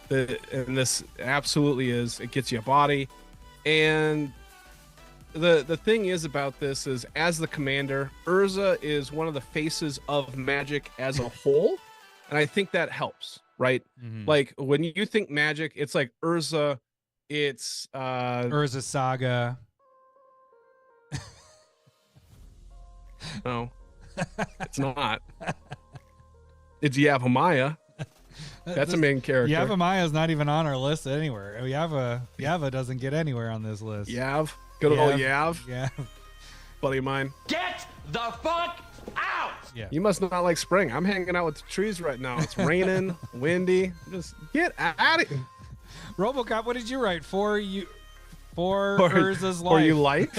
S3: And this absolutely is. It gets you a body, and the thing is about this is, as the commander, Urza is one of the faces of Magic as a whole, and I think that helps, right?
S2: Mhm.
S3: Like when you think Magic, it's like Urza, it's
S2: Urza Saga.
S3: no, it's not. It's Yavimaya. That's a main character.
S2: Yavimaya is not even on our list anywhere. Yava doesn't get anywhere on this list.
S3: Yav. Good old Yav.
S2: Yeah.
S3: Buddy of mine.
S4: Get the fuck out!
S2: Yeah.
S3: You must not like spring. I'm hanging out with the trees right now. It's raining, windy. Just get out of here.
S2: RoboCop, what did you write for Urza's life?
S3: For you life?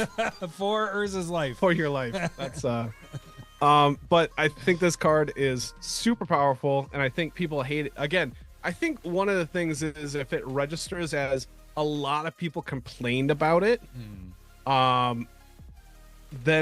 S2: For Urza's life.
S3: For your life. That's but I think this card is super powerful, and I think people hate it. Again, I think one of the things is if it registers as a lot of people complained about it, then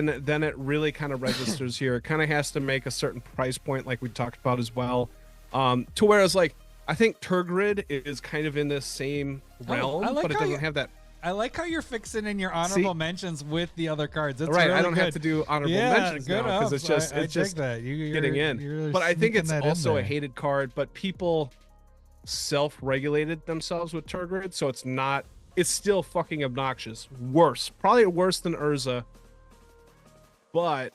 S3: it really kind of registers here. It kind of has to make a certain price point, like we talked about as well, to whereas like I think Turgrid is kind of in this same realm, but it doesn't have that.
S2: I like how you're fixing in your honorable mentions with the other cards. That's
S3: right.
S2: really
S3: I don't
S2: good.
S3: have to do honorable mentions now because it's just getting in. But I think it's also a hated card. But people self-regulated themselves with Turgrid, so it's not. It's still fucking obnoxious. Worse, probably worse than Urza. But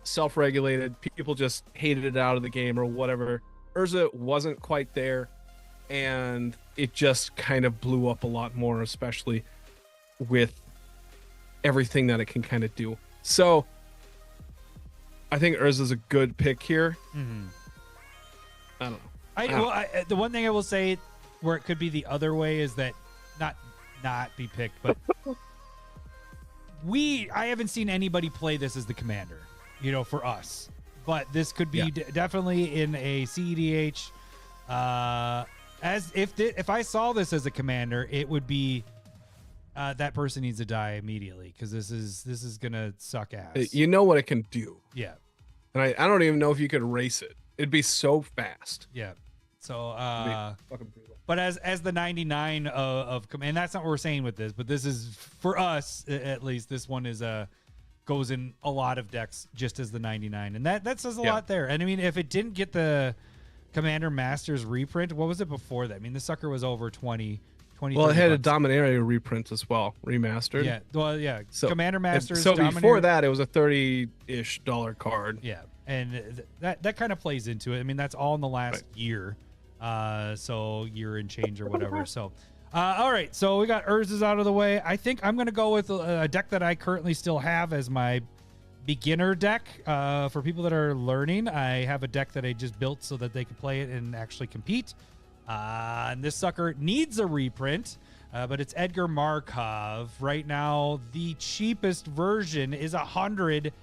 S3: self-regulated, people just hated it out of the game or whatever. Urza wasn't quite there, and it just kind of blew up a lot more, especially with everything that it can kind of do. So I think Urza's a good pick here.
S2: Mm-hmm.
S3: I don't know.
S2: The one thing I will say where it could be the other way is that not be picked, but I haven't seen anybody play this as the commander, for us. But this could be definitely in a CEDH. As if I saw this as a commander, it would be that person needs to die immediately because this is gonna suck ass.
S3: You know what it can do.
S2: Yeah.
S3: And I don't even know if you could race it. It'd be so fast.
S2: Yeah. So
S3: fucking brutal.
S2: but as the 99 of and that's not what we're saying with this, but this is for us at least. This one is goes in a lot of decks just as the 99, and that says a lot there. And I mean, if it didn't get the Commander Masters reprint, what was it before that? I mean, the sucker was over 20.
S3: Well, it had a Dominaria reprint as well, remastered.
S2: Yeah. Well, yeah.
S3: So,
S2: Commander Masters.
S3: So before that, it was a $30-ish card.
S2: Yeah, and that kind of plays into it. I mean, that's all in the last year, so year and change or whatever. So, all right. So we got Urza's out of the way. I think I'm gonna go with a deck that I currently still have as my beginner deck. For people that are learning, I have a deck that I just built so that they can play it and actually compete. And this sucker needs a reprint, but it's Edgar Markov. Right now, the cheapest version is $107.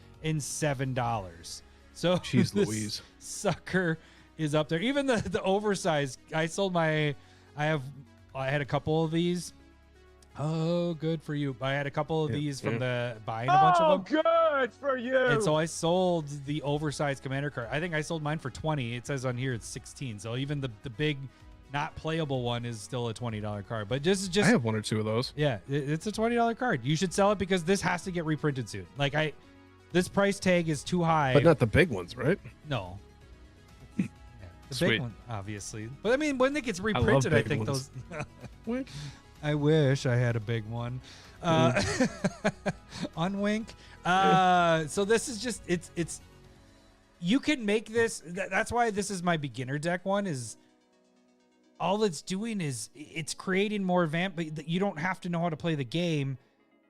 S2: So
S3: Jeez
S2: this
S3: Louise.
S2: sucker is up there. Even the oversized. I had a couple of these. Oh, good for you. I had a couple of these from the buying a bunch of them.
S4: Good for you.
S2: And so I sold the oversized commander card. I think I sold mine for 20. It says on here it's 16. So even the big not playable one is still a $20 card. But just
S3: I have one or two of those.
S2: Yeah, it's a $20 card. You should sell it because this has to get reprinted soon. Like this price tag is too high.
S3: But not the big ones, right?
S2: No. Yeah, the
S3: Sweet.
S2: big one, obviously. But I mean, when it gets reprinted, I think
S3: ones.
S2: those. I wish I had a big one. Unwink. So this is just it's you can make this. That's why this is my beginner deck one. Is all it's doing is it's creating more vamp, but you don't have to know how to play the game,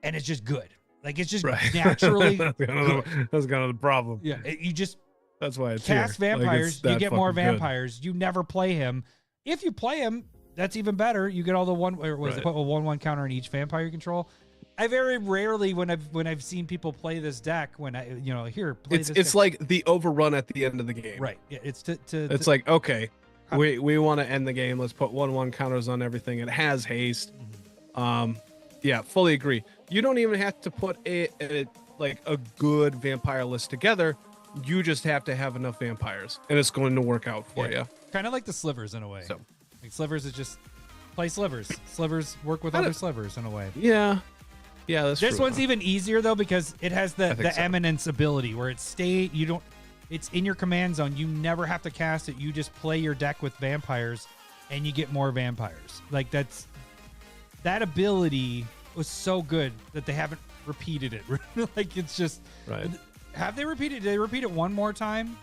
S2: and it's just good. Like it's just naturally.
S3: That's kind of the problem.
S2: Yeah, you just
S3: that's why it's
S2: cast
S3: here.
S2: vampires.
S3: Like,
S2: you get more
S3: fucking good.
S2: vampires. You never play him. If you play him, that's even better. You get all the one. Or was it put a 1/1 counter on each vampire you control? I very rarely when I've seen people play this deck when I here play this
S3: it's
S2: deck.
S3: like the overrun at the end of the game.
S2: Right. Yeah, it's
S3: It's like, okay, we want to end the game. Let's put 1/1 counters on everything. It has haste. Yeah, fully agree. You don't even have to put like a good vampire list together. You just have to have enough vampires, and it's going to work out for you.
S2: Kind of like the slivers in a way.
S3: So,
S2: like slivers is just play slivers. Slivers work with other slivers in a way.
S3: yeah, that's
S2: This
S3: true.
S2: one's even easier though because it has the
S3: so.
S2: eminence ability where it's in your command zone. You never have to cast it. You just play your deck with vampires, and you get more vampires. Like that ability was so good that they haven't repeated it. Like it's just
S3: right.
S2: Have they repeated? Did they repeat it one more time?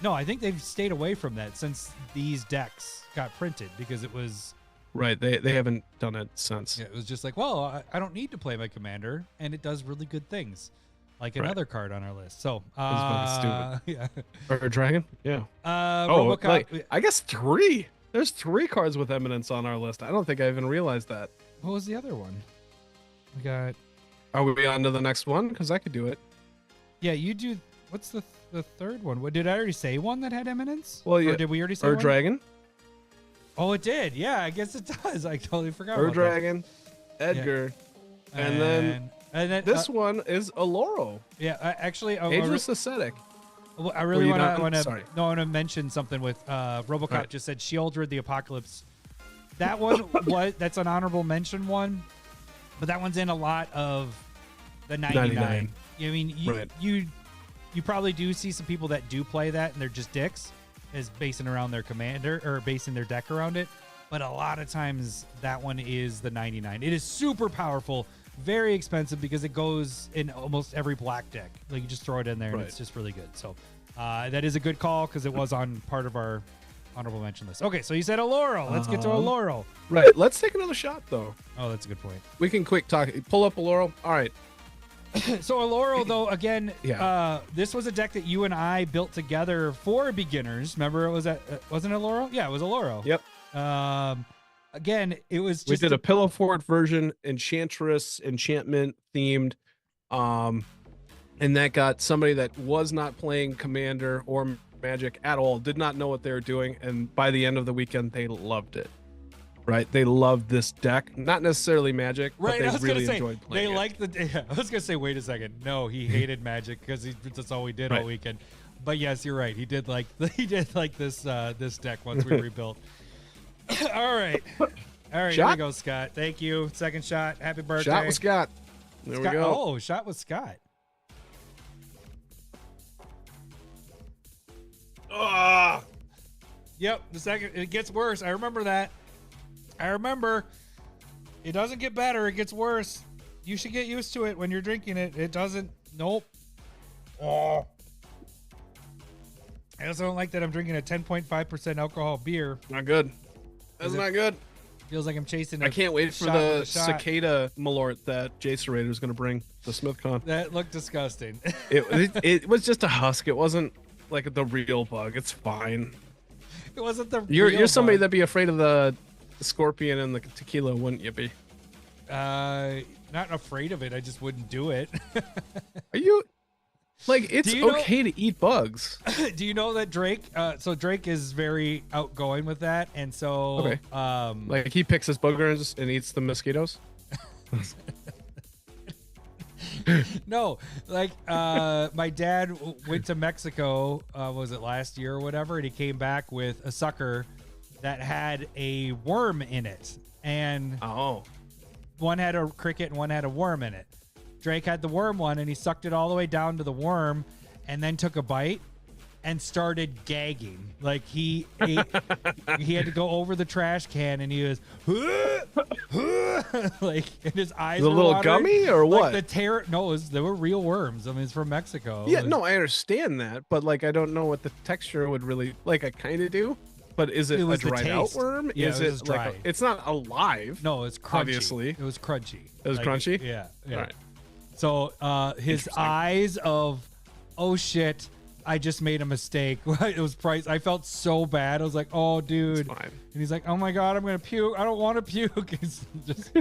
S2: No, I think they've stayed away from that since these decks got printed because it was
S3: Right. They haven't done it since.
S2: yeah, it was just like, well, I don't need to play my commander, and it does really good things, like another card on our list. So,
S3: That's
S2: yeah.
S3: Or dragon? Yeah.
S2: RoboCop.
S3: like, I guess 3. There's 3 cards with eminence on our list. I don't think I even realized that.
S2: What was the other one? We got.
S3: Are we on to the next one? Because I could do it.
S2: Yeah, you do. What's the third one? What did I already say? One that had eminence?
S3: Well, yeah.
S2: Or did we already say
S3: Or
S2: one?
S3: dragon.
S2: Oh, it did. Yeah, I guess it does. I totally forgot.
S3: Or
S2: about
S3: dragon. Edgar.
S2: that.
S3: And then this one is Aloro.
S2: Yeah, actually,
S3: Ageless Ascetic.
S2: Well, I really
S3: Were you
S2: want
S3: not- sorry.
S2: to mention something with RoboCop.
S3: Right.
S2: Just said Shieldred the Apocalypse. That one that's an honorable mention one, but that one's in a lot of the 99. I mean,
S3: Right.
S2: you probably do see some people that do play that and they're just dicks, is basing around their commander or basing their deck around it. But a lot of times that one is the 99. It is super powerful, very expensive because it goes in almost every black deck. Like you just throw it in there and
S3: Right.
S2: it's just really good. So that is a good call because it was on part of our honorable mention list. Okay, so you said Aloro. Let's get to Aloro.
S3: Right. Let's take another shot, though.
S2: Oh, that's a good point.
S3: We can quick talk. Pull up Aloro. All right.
S2: So Aloro, though, again,
S3: Yeah.
S2: this was a deck that you and I built together for beginners. Remember, it was wasn't it Aloro? Yeah, it was Aloro.
S3: Yep.
S2: Again, it was
S3: We
S2: just
S3: did a pillow fort version, enchantress, enchantment themed. And that got somebody that was not playing Commander or Magic at all, did not know what they were doing, and by the end of the weekend, they loved it. Right? They loved this deck. Not necessarily Magic,
S2: right.
S3: but
S2: I
S3: they
S2: was
S3: really
S2: gonna say
S3: enjoyed
S2: they
S3: playing it.
S2: liked the. Yeah, I was gonna say, wait a second. No, he hated Magic because that's all we did all
S3: Right.
S2: weekend. But yes, you're right. He did like this this deck once we rebuilt. All right. All right, here we
S3: Shot?
S2: go, Scott. Thank you. Second shot. Happy birthday.
S3: Shot with Scott. There
S2: Scott,
S3: we go.
S2: Oh, shot with Scott.
S3: Ah!
S2: Yep, the second it gets worse. I remember that. I remember. It doesn't get better, it gets worse. You should get used to it when you're drinking it. It doesn't. Nope. Oh. I also don't like that I'm drinking a 10.5% alcohol beer.
S3: Not good. That's
S2: Is it-
S3: not good.
S2: Feels like I'm chasing
S3: I can't wait for
S2: shot
S3: the
S2: with a shot.
S3: cicada malort that Jason Rader is going to bring to SmithCon.
S2: That looked disgusting.
S3: It was just a husk. It wasn't like the real bug. It's fine.
S2: It wasn't the
S3: You're somebody
S2: bug.
S3: that'd be afraid of the scorpion and the tequila, wouldn't you be?
S2: Not afraid of it. I just wouldn't do it.
S3: Are you? Like, it's
S2: Do you know-
S3: okay to eat bugs.
S2: Do you know that Drake? So Drake is very outgoing with that, and so
S3: Okay. Like, he picks his boogers and eats the mosquitoes.
S2: no, like my dad went to Mexico. Was it last year or whatever? And he came back with a sucker that had a worm in it, and
S3: Oh.
S2: one had a cricket and one had a worm in it. Drake had the worm one, and he sucked it all the way down to the worm, and then took a bite and started gagging. Like he had to go over the trash can, and he was like, and his eyes
S3: The
S2: were
S3: little
S2: watering.
S3: gummy or
S2: Like
S3: what?
S2: the terror? No, they were real worms. I mean, it's from Mexico.
S3: Yeah, no, I understand that, but like, I don't know what the texture would really like. I kind of do, but is it,
S2: It
S3: a
S2: was the
S3: dried out
S2: taste.
S3: worm?
S2: Yeah,
S3: is
S2: it was
S3: it like
S2: dry.
S3: it's not alive?
S2: No, it's crunchy.
S3: Obviously.
S2: It was crunchy.
S3: It was crunchy?
S2: Yeah.
S3: All right.
S2: So his
S3: Interesting.
S2: eyes of, oh shit, I just made a mistake. It was price. I felt so bad. I was like, oh dude.
S3: It's fine.
S2: And he's like, oh my god, I'm gonna puke. I don't want to puke. It's just.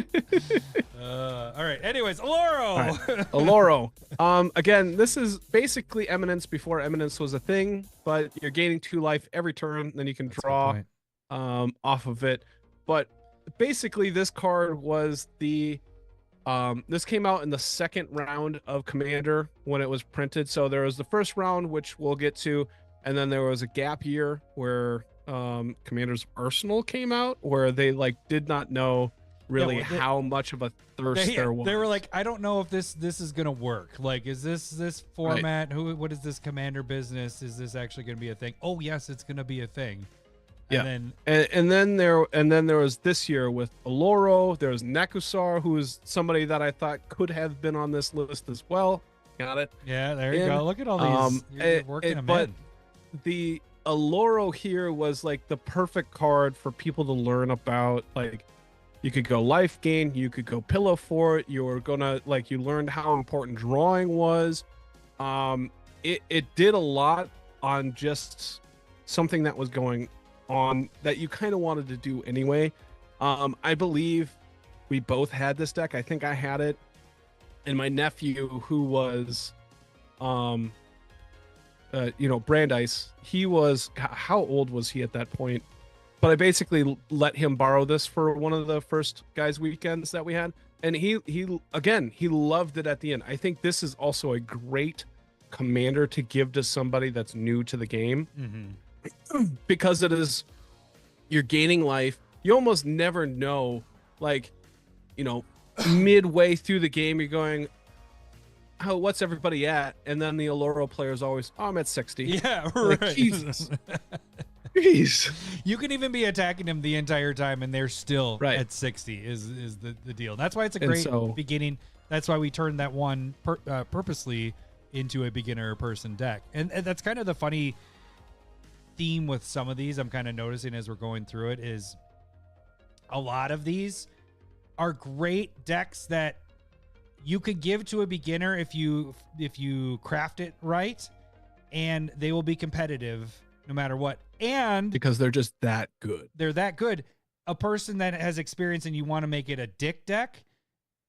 S2: All right. Anyways, Aloro.
S3: Aloro. Again, this is basically Eminence before Eminence was a thing, but you're gaining 2 life every turn, then you can
S2: That's a good
S3: draw
S2: point.
S3: off of it. But basically, this card was the This came out in the second round of Commander when it was printed. So there was the first round, which we'll get to, and then there was a gap year where Commander's Arsenal came out, where they like did not know really how much of a thirst there was.
S2: They were like, I don't know if this is gonna work. Like, is this format?
S3: Right.
S2: What is this Commander business? Is this actually gonna be a thing? Oh yes, it's gonna be a thing.
S3: Yeah,
S2: And
S3: and then there was this year with Aloro. There was Nekusar, who is somebody that I thought could have been on this list as well. Got it.
S2: yeah, there you go. Look at all these. You're working them
S3: but
S2: in.
S3: the Aloro here was like the perfect card for people to learn about. Like, you could go life gain, you could go pillow fort. You're gonna like you learned how important drawing was. It did a lot on just something that was going on that you kind of wanted to do anyway. I believe we both had this deck. I think I had it, and my nephew, who was Brandeis, he was, how old was he at that point? But I basically let him borrow this for one of the first guys weekends that we had, and he loved it at the end. I think this is also a great commander to give to somebody that's new to the game. Because you're gaining life. You almost never know, like, midway through the game, you're going, oh, what's everybody at? And then the Aloro player is always, oh, I'm at 60.
S2: Yeah,
S3: Like,
S2: right.
S3: Jesus. Jeez.
S2: You can even be attacking them the entire time, and they're still
S3: Right.
S2: at 60. Is the deal? That's why it's a
S3: And
S2: great
S3: so-
S2: beginning. That's why we turned that one purposely into a beginner person deck, and that's kind of the funny theme with some of these. I'm kind of noticing as we're going through it is a lot of these are great decks that you could give to a beginner if you craft it right, and they will be competitive no matter what. And
S3: Because they're just that good.
S2: they're that good. A person that has experience and you want to make it a dick deck,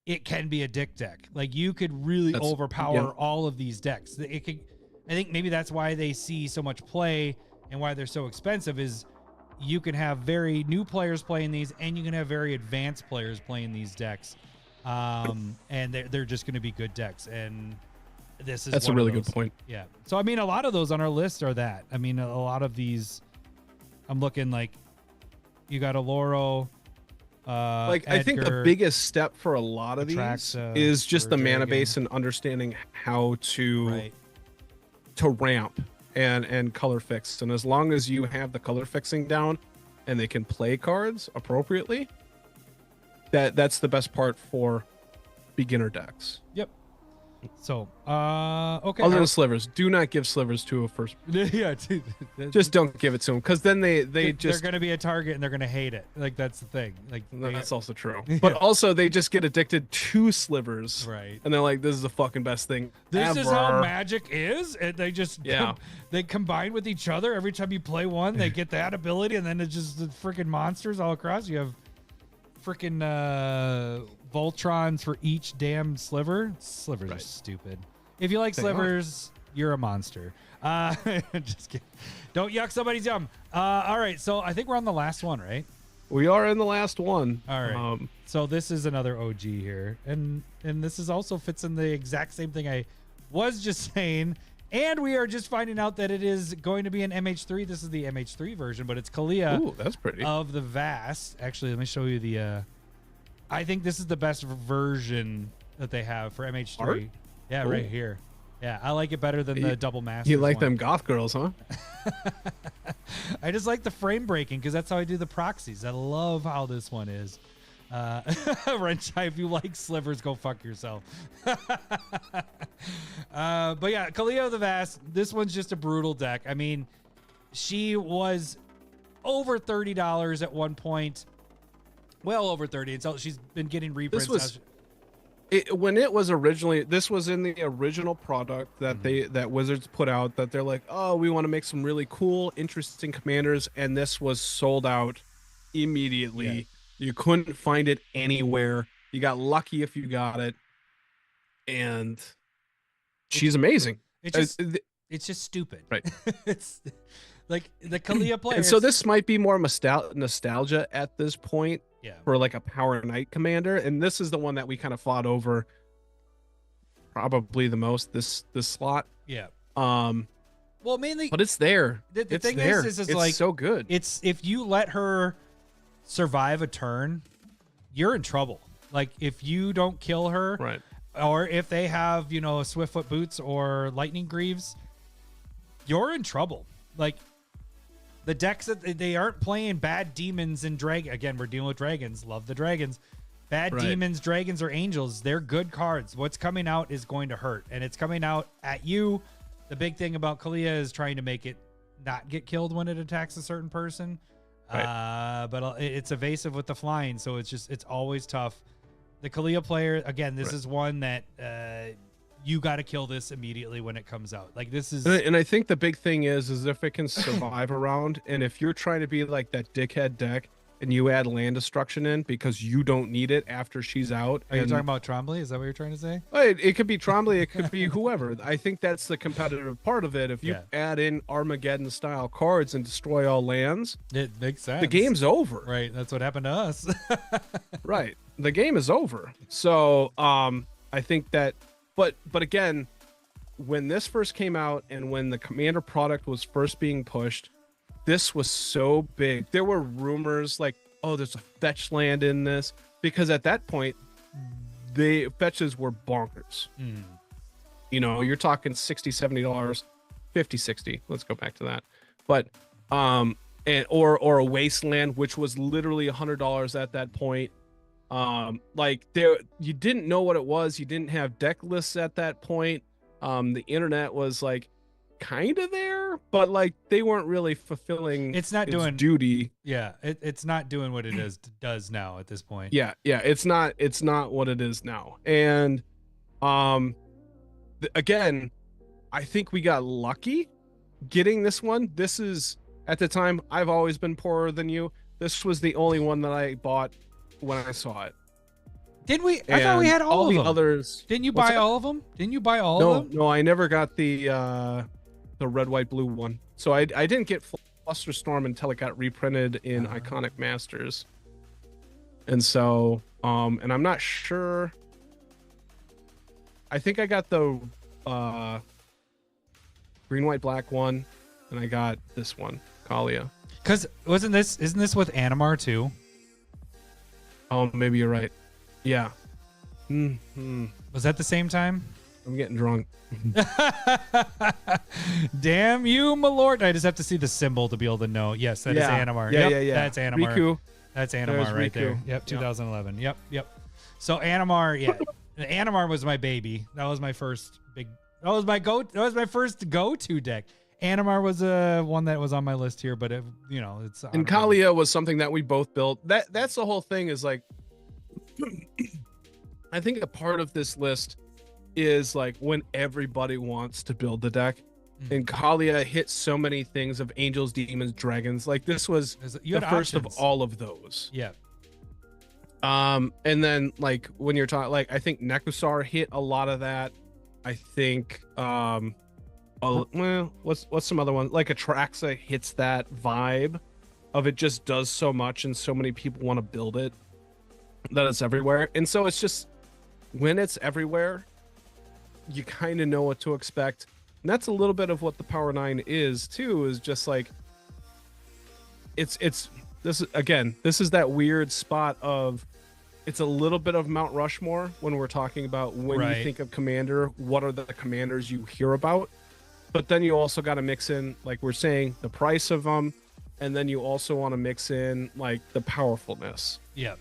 S2: it can be a dick deck. Like, you could really overpower all of these decks. It could. I think maybe that's why they see so much play and why they're so expensive is you can have very new players playing these, and you can have very advanced players playing these decks. And they're just going to be good decks. And that's
S3: a really good point.
S2: Yeah. So, I mean, a lot of those on our list are that. I mean, a lot of these, I'm looking like you got Aloro.
S3: I think the
S2: Edgar,
S3: biggest step for a lot of these
S2: Atraxa
S3: is just
S2: for
S3: the mana
S2: Dragon.
S3: base and understanding how to
S2: Right.
S3: ramp and color fix. And as long as you have the color fixing down and they can play cards appropriately, that's the best part for beginner decks.
S2: Yep. So, okay.
S3: Other than slivers, do not give slivers to a first.
S2: Yeah, dude,
S3: Just don't give it to them, because then they're
S2: they're going to be a target and they're going to hate it. Like, that's the thing. Like,
S3: that's also true. But also they just get addicted to slivers,
S2: right.
S3: and they're like, this is the fucking best thing
S2: This
S3: ever.
S2: is how magic is, and they just
S3: Yeah.
S2: they combine with each other. Every time you play one, they get that ability, and then it's just the freaking monsters all across. You have freaking Voltrons for each damn sliver. Slivers are stupid. If you like
S3: They
S2: slivers, you're a monster. Just kidding. Don't yuck somebody's yum. All right, so I think we're on the last one, right?
S3: We are in the last one.
S2: All right. So this is another OG here, and this is also fits in the exact same thing I was just saying. And we are just finding out that it is going to be an MH3. This is the MH3 version, but it's Kalia
S3: Ooh, that's pretty.
S2: of the Vast. Actually, let me show you the. I think this is the best version that they have for MH3.
S3: Art?
S2: Yeah,
S3: Cool.
S2: right here. Yeah, I like it better than the double master.
S3: You like them goth girls, huh?
S2: I just like the frame breaking because that's how I do the proxies. I love how this one is. Renchai, if you like slivers, go fuck yourself. But yeah, Kalia of the Vast, this one's just a brutal deck. I mean, she was over $30 at one point. Well over 30. And so she's been getting reprints.
S3: When it was originally, this was in the original product that that Wizards put out, that they're like, oh, we want to make some really cool, interesting commanders, and this was sold out immediately.
S2: Yeah.
S3: You couldn't find it anywhere. You got lucky if you got it, and she's amazing.
S2: It's just stupid.
S3: Right.
S2: It's like the Kalia player.
S3: And so this might be more nostalgia at this point. for like a Power Knight commander, and this is the one that we kind of fought over probably the most this slot.
S2: Yeah.
S3: Well,
S2: mainly,
S3: but it's there.
S2: The
S3: it's
S2: thing
S3: there.
S2: is
S3: it's
S2: like
S3: so good.
S2: It's if you let her survive a turn, you're in trouble. Like if you don't kill her,
S3: right?
S2: Or if they have, you know, Swiftfoot Boots or Lightning Greaves, you're in trouble. Like the decks that they aren't playing bad demons and dragon. Again, we're dealing with dragons. Love the dragons. Bad demons, dragons, or angels. They're good cards. What's coming out is going to hurt, and it's coming out at you. The big thing about Kalia is trying to make it not get killed when it attacks a certain person. Right. But it's evasive with the flying, so it's always tough. The Kalia player, again, this is one that you got to kill this immediately when it comes out. Like this is,
S3: and I think the big thing is if it can survive around, and if you're trying to be like that dickhead deck, and you add land destruction in because you don't need it after she's out.
S2: Are you talking about Trombley? Is that what you're trying to say?
S3: It could be Trombley. It could be whoever. I think that's the competitive part of it. If you add in Armageddon style cards and destroy all lands,
S2: it makes sense.
S3: The game's over.
S2: Right. That's what happened to us.
S3: Right. The game is over. So I think that, but again, when this first came out and when the Commander product was first being pushed, this was so big. There were rumors like, oh, there's a fetch land in this, because at that point, the fetches were bonkers. You know, you're talking $60, $70, 50, 60. Let's go back to that. But or a wasteland, which was literally $100 at that point. Like there, you didn't know what it was. You didn't have deck lists at that point. The internet was like kind of there, but like they weren't really fulfilling
S2: its doing
S3: duty.
S2: It's not doing what it does now at this point.
S3: It's not what it is now. And again, I think we got lucky getting this one. This is, at the time, I've always been poorer than you. This was the only one that I bought when I saw it.
S2: Did we? I thought we had all of
S3: the
S2: them.
S3: Others.
S2: Didn't you buy all of them? Didn't you buy all of them?
S3: No, I never got the red, white, blue one. So I didn't get Flusterstorm until it got reprinted in Iconic Masters. And so, and I'm not sure. I think I got the green, white, black one, and I got this one, Kalia.
S2: Because isn't this with Animar too?
S3: Oh, maybe you're right. Yeah.
S2: Was that the same time?
S3: I'm getting drunk.
S2: Damn you, my lord. I just have to see the symbol to be able to know. Yes, that is Animar.
S3: Yeah.
S2: That's Animar.
S3: Riku.
S2: That's Animar right there. Yep, 2011. Yep. So Animar, Animar was my baby. That was my first first go-to deck. Animar was one that was on my list here, but it's
S3: and Kalia was something that we both built. That's the whole thing, is like I think a part of this list is like when everybody wants to build the deck, and Kalia hit so many things of angels, demons, dragons. Like this was the first of all of those.
S2: Yeah.
S3: And then like when you're talking, like I think Nekusar hit a lot of that. I think well, what's some other one? Like Atraxa hits that vibe of it just does so much and so many people want to build it that it's everywhere. And so it's just, when it's everywhere, you kind of know what to expect. And that's a little bit of what the Power 9 is too, is just like it's this is that weird spot of, it's a little bit of Mount Rushmore when we're talking about when you think of Commander, what are the commanders you hear about? But then you also got to mix in, like we're saying, the price of them, and then you also want to mix in like the powerfulness.
S2: Yeah.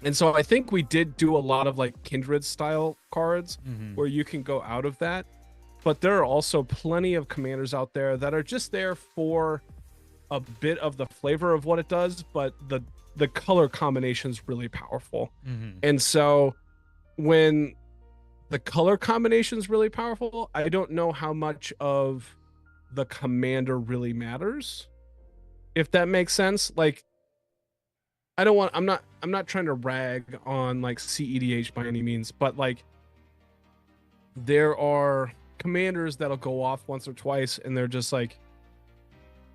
S3: And so I think we did do a lot of like Kindred style cards where you can go out of that. But there are also plenty of commanders out there that are just there for a bit of the flavor of what it does, but the color combination is really powerful. And so when the color combination is really powerful, I don't know how much of the commander really matters, if that makes sense. Like I'm not trying to rag on like CEDH by any means, but like there are commanders that'll go off once or twice and they're just like,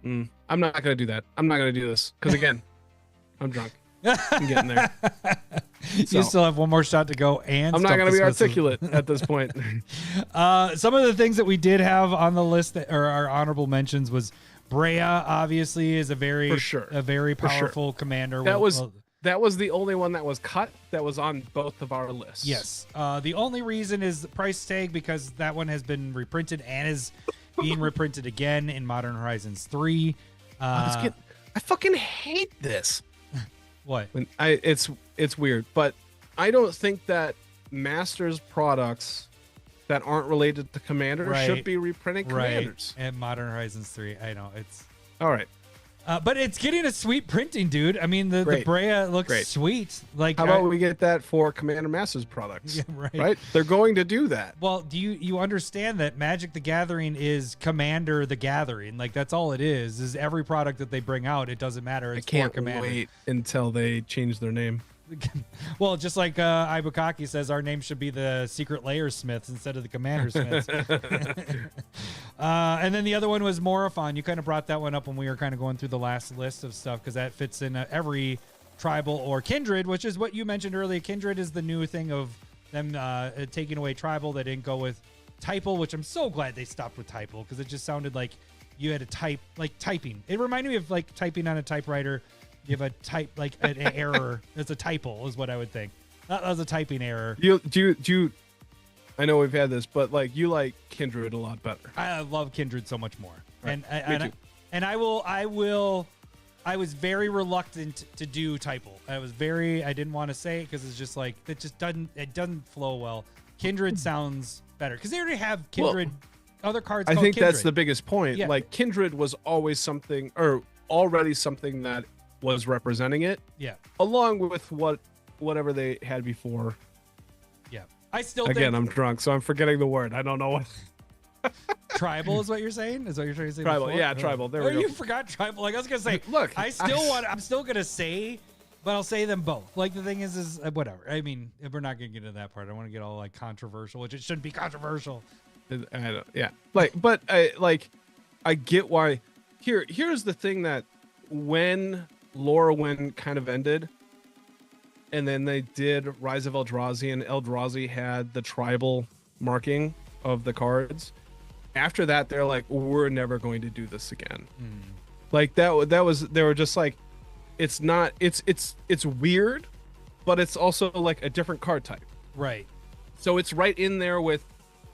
S3: I'm not gonna do that. I'm not gonna do this because again, I'm drunk. I'm getting there.
S2: You still have one more shot to go, and
S3: I'm not
S2: Stump
S3: going to be
S2: Dismisses.
S3: articulate at this point.
S2: Some of the things that we did have on the list that are our honorable mentions was Brea. Obviously, is a very powerful commander.
S3: That was the only one that was cut that was on both of our lists.
S2: Yes. The only reason is the price tag, because that one has been reprinted and is being reprinted again in Modern Horizons 3.
S3: I fucking hate this.
S2: What?
S3: It's weird, but I don't think that Masters products that aren't related to Commander should be reprinting Commanders.
S2: And Modern Horizons 3. I know it's
S3: all right.
S2: But it's getting a sweet printing, dude. I mean, the Brea looks sweet. Like,
S3: how about we get that for Commander Masters products?
S2: Yeah,
S3: right. They're going to do that.
S2: Well, do you understand that Magic the Gathering is Commander the Gathering? Like, that's all it is. Is every product that they bring out, it doesn't matter. It's
S3: I can't
S2: for Commander.
S3: wait until they change their name.
S2: Well, just like Ibukaki says, our name should be the Secret Layer Smiths instead of the Commander Smiths. And then the other one was Morophon. You kind of brought that one up when we were kind of going through the last list of stuff, because that fits in every tribal or kindred, which is what you mentioned earlier. Kindred is the new thing of them taking away tribal. They didn't go with typal, which I'm so glad they stopped with typal, because it just sounded like you had to type, like typing. It reminded me of like typing on a typewriter. You have a type, like an error. It's a typo is what I would think. That was a typing error.
S3: Do you I know we've had this, but like you like Kindred a lot better.
S2: I love Kindred so much more.
S3: Right.
S2: And I was very reluctant to do typo. I didn't want to say it because it's just like it doesn't flow well. Kindred sounds better because they already have Kindred other cards.
S3: I think
S2: Kindred.
S3: that's the biggest point.
S2: Yeah.
S3: Like Kindred was always something, or already something that was representing it.
S2: Yeah.
S3: Along with whatever they had before.
S2: Yeah. I still
S3: Again,
S2: think
S3: I'm drunk, so I'm forgetting the word. I don't know what.
S2: tribal is what you're saying? Is what you're trying to say?
S3: Tribal,
S2: before?
S3: yeah, tribal. There we go.
S2: You forgot tribal. Like I was gonna say,
S3: look,
S2: I'm still gonna say, but I'll say them both. Like the thing is whatever. I mean, we're not gonna get into that part. I want to get all like controversial, which it shouldn't be controversial.
S3: Yeah. But I get why. Here's the thing that when Lorwyn kind of ended, and then they did Rise of Eldrazi, and Eldrazi had the tribal marking of the cards. After that, they're like, we're never going to do this again. Like that was they were just like, it's not it's weird, but it's also like a different card type.
S2: Right.
S3: So it's right in there with,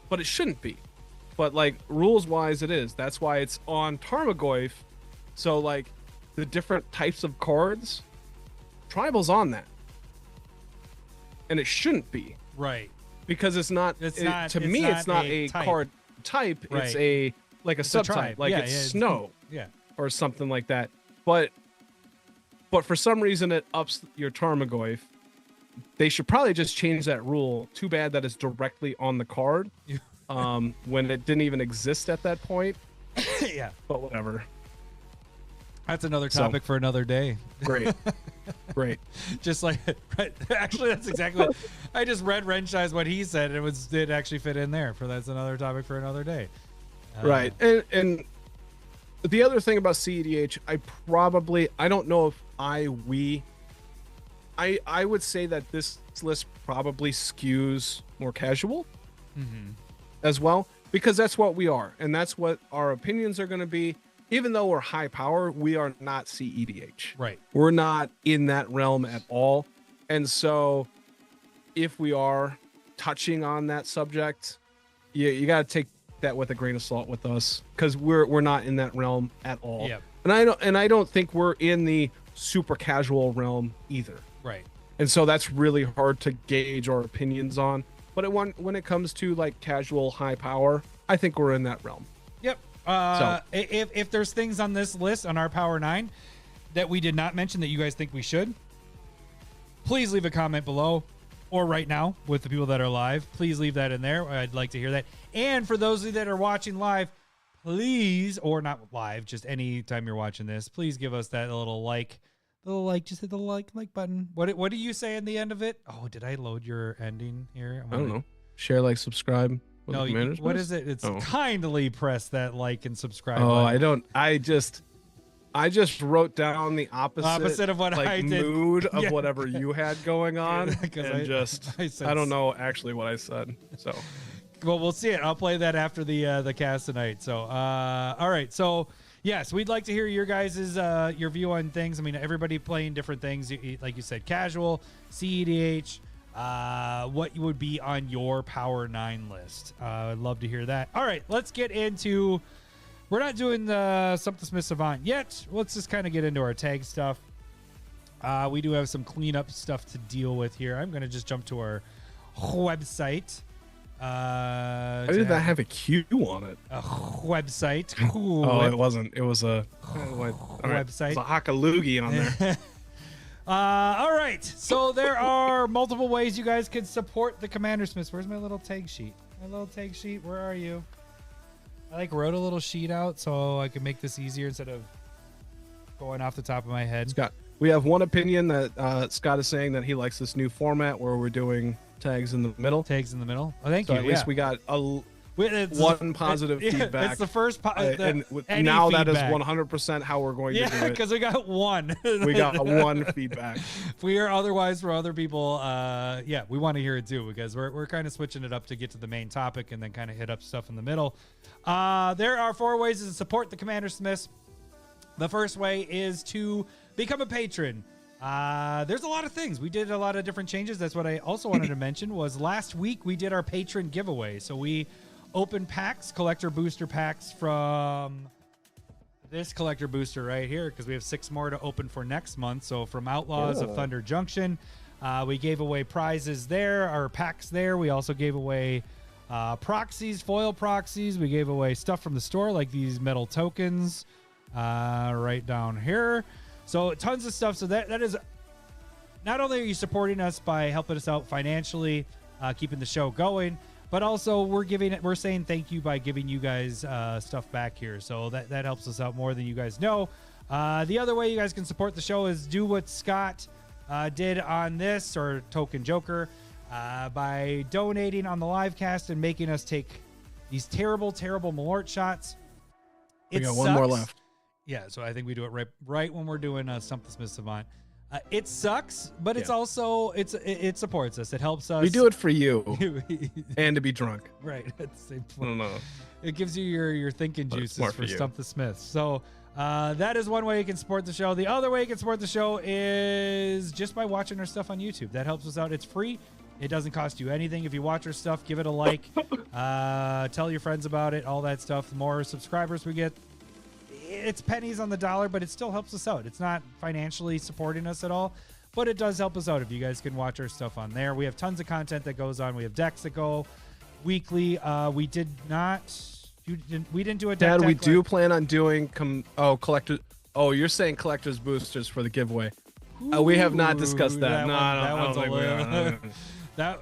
S3: but it shouldn't be. But like rules wise, it is. That's why it's on Tarmogoyf. So like the different types of cards, tribal's on that, and it shouldn't be.
S2: Right.
S3: Because it's not. It's not a
S2: type.
S3: card type.
S2: Right.
S3: It's a subtype.
S2: tribe.
S3: Like
S2: Yeah,
S3: it's
S2: yeah,
S3: snow.
S2: Yeah.
S3: Or something like that. But for some reason it ups your Tarmogoyf. They should probably just change that rule. Too bad that it's directly on the card. When it didn't even exist at that point.
S2: Yeah.
S3: But whatever.
S2: That's another topic for another day.
S3: Great. Great.
S2: Just like, right, actually, that's exactly what I just read Renshai's what he said. And it did actually fit in there. That's another topic for another day.
S3: Right. And the other thing about CEDH, I don't know if I would say that this list probably skews more casual as well, because that's what we are. And that's what our opinions are going to be. Even though we're high power, we are not CEDH.
S2: Right.
S3: We're not in that realm at all. And so if we are touching on that subject, you got to take that with a grain of salt with us, because we're not in that realm at all.
S2: Yep.
S3: And I don't think we're in the super casual realm either.
S2: Right.
S3: And so that's really hard to gauge our opinions on. But when it comes to like casual high power, I think we're in that realm.
S2: Yep. If there's things on this list on our Power 9 that we did not mention that you guys think we should, please leave a comment below, or right now with the people that are live. Please leave that in there. I'd like to hear that. And for those of you that are watching live, please, or not live, just any time you're watching this, please give us that little like. Just hit the like button. What do you say in the end of it? Oh, did I load your ending here?
S3: I don't know. Share, like, subscribe.
S2: No, what is it? It's kindly press that like and subscribe.
S3: Oh,
S2: button.
S3: I just wrote down the opposite
S2: of what I did.
S3: mood of
S2: Yeah.
S3: whatever you had going on,
S2: 'Cause
S3: and
S2: said
S3: I don't know actually what I said. So
S2: Well, we'll see it. I'll play that after the cast tonight. So, all right. So, yes, we'd like to hear your guys' your view on things. I mean, everybody playing different things. Like you said, casual, CEDH. What would be on your Power 9 list? I'd love to hear that. All right, let's get into. We're not doing the Stump the Smith Savant yet. Let's just kind of get into our tag stuff. We do have some cleanup stuff to deal with here. I'm going to just jump to our website.
S3: Why did that have a Q on it?
S2: A website.
S3: Oh, it wasn't. It was a
S2: website.
S3: It's a Hakalugi on there.
S2: All right. So there are multiple ways you guys can support the Commander Smiths. Where's my little tag sheet? My little tag sheet. Where are you? I wrote a little sheet out so I could make this easier instead of going off the top of my head.
S3: Scott, we have one opinion that Scott is saying that he likes this new format where we're doing tags in the middle.
S2: Tags in the middle. Oh, thank
S3: So
S2: you.
S3: at least we got one positive feedback.
S2: It's the first.
S3: And
S2: any
S3: now
S2: feedback.
S3: that is 100% how we're going to do it.
S2: because we got one.
S3: We got one feedback.
S2: If we hear otherwise for other people, we want to hear it too because we're kind of switching it up to get to the main topic and then kind of hit up stuff in the middle. There are 4 ways to support the Commander Smiths. The first way is to become a patron. There's a lot of things. We did a lot of different changes. That's what I also wanted to mention was last week we did our patron giveaway. So we opened packs, collector booster packs from this collector booster right here because we have 6 more to open for next month. So from Outlaws of Thunder Junction, we gave away prizes there, our packs there. We also gave away proxies, foil proxies. We gave away stuff from the store like these metal tokens right down here. So tons of stuff. So that is not only are you supporting us by helping us out financially, keeping the show going, but also we're saying thank you by giving you guys stuff back here. So that helps us out more than you guys know. The other way you guys can support the show is do what Scott did on this or Token Joker by donating on the live cast and making us take these terrible Malort shots.
S3: We got one more left.
S2: Yeah, so I think we do it right when we're doing Stump the Smith Savant. It sucks, but it's also it supports us. It helps us.
S3: We do it for you and to be drunk.
S2: Right at the same point.
S3: No.
S2: It gives you your thinking
S3: But it's
S2: juices
S3: more
S2: for
S3: for you.
S2: Stump the Smith. So that is one way you can support the show. The other way you can support the show is just by watching our stuff on YouTube. That helps us out. It's free. It doesn't cost you anything. If you watch our stuff, give it a like. Tell your friends about it. All that stuff. The more subscribers we get, it's pennies on the dollar, but it still helps us out. It's not financially supporting us at all, but it does help us out if you guys can watch our stuff on there. We have tons of content that goes on. We have decks that go weekly. We didn't do a deck.
S3: Dad, we do plan on doing collector. Oh, you're saying collector's boosters for the giveaway. We have not discussed that.
S2: That
S3: No,
S2: one's a little. That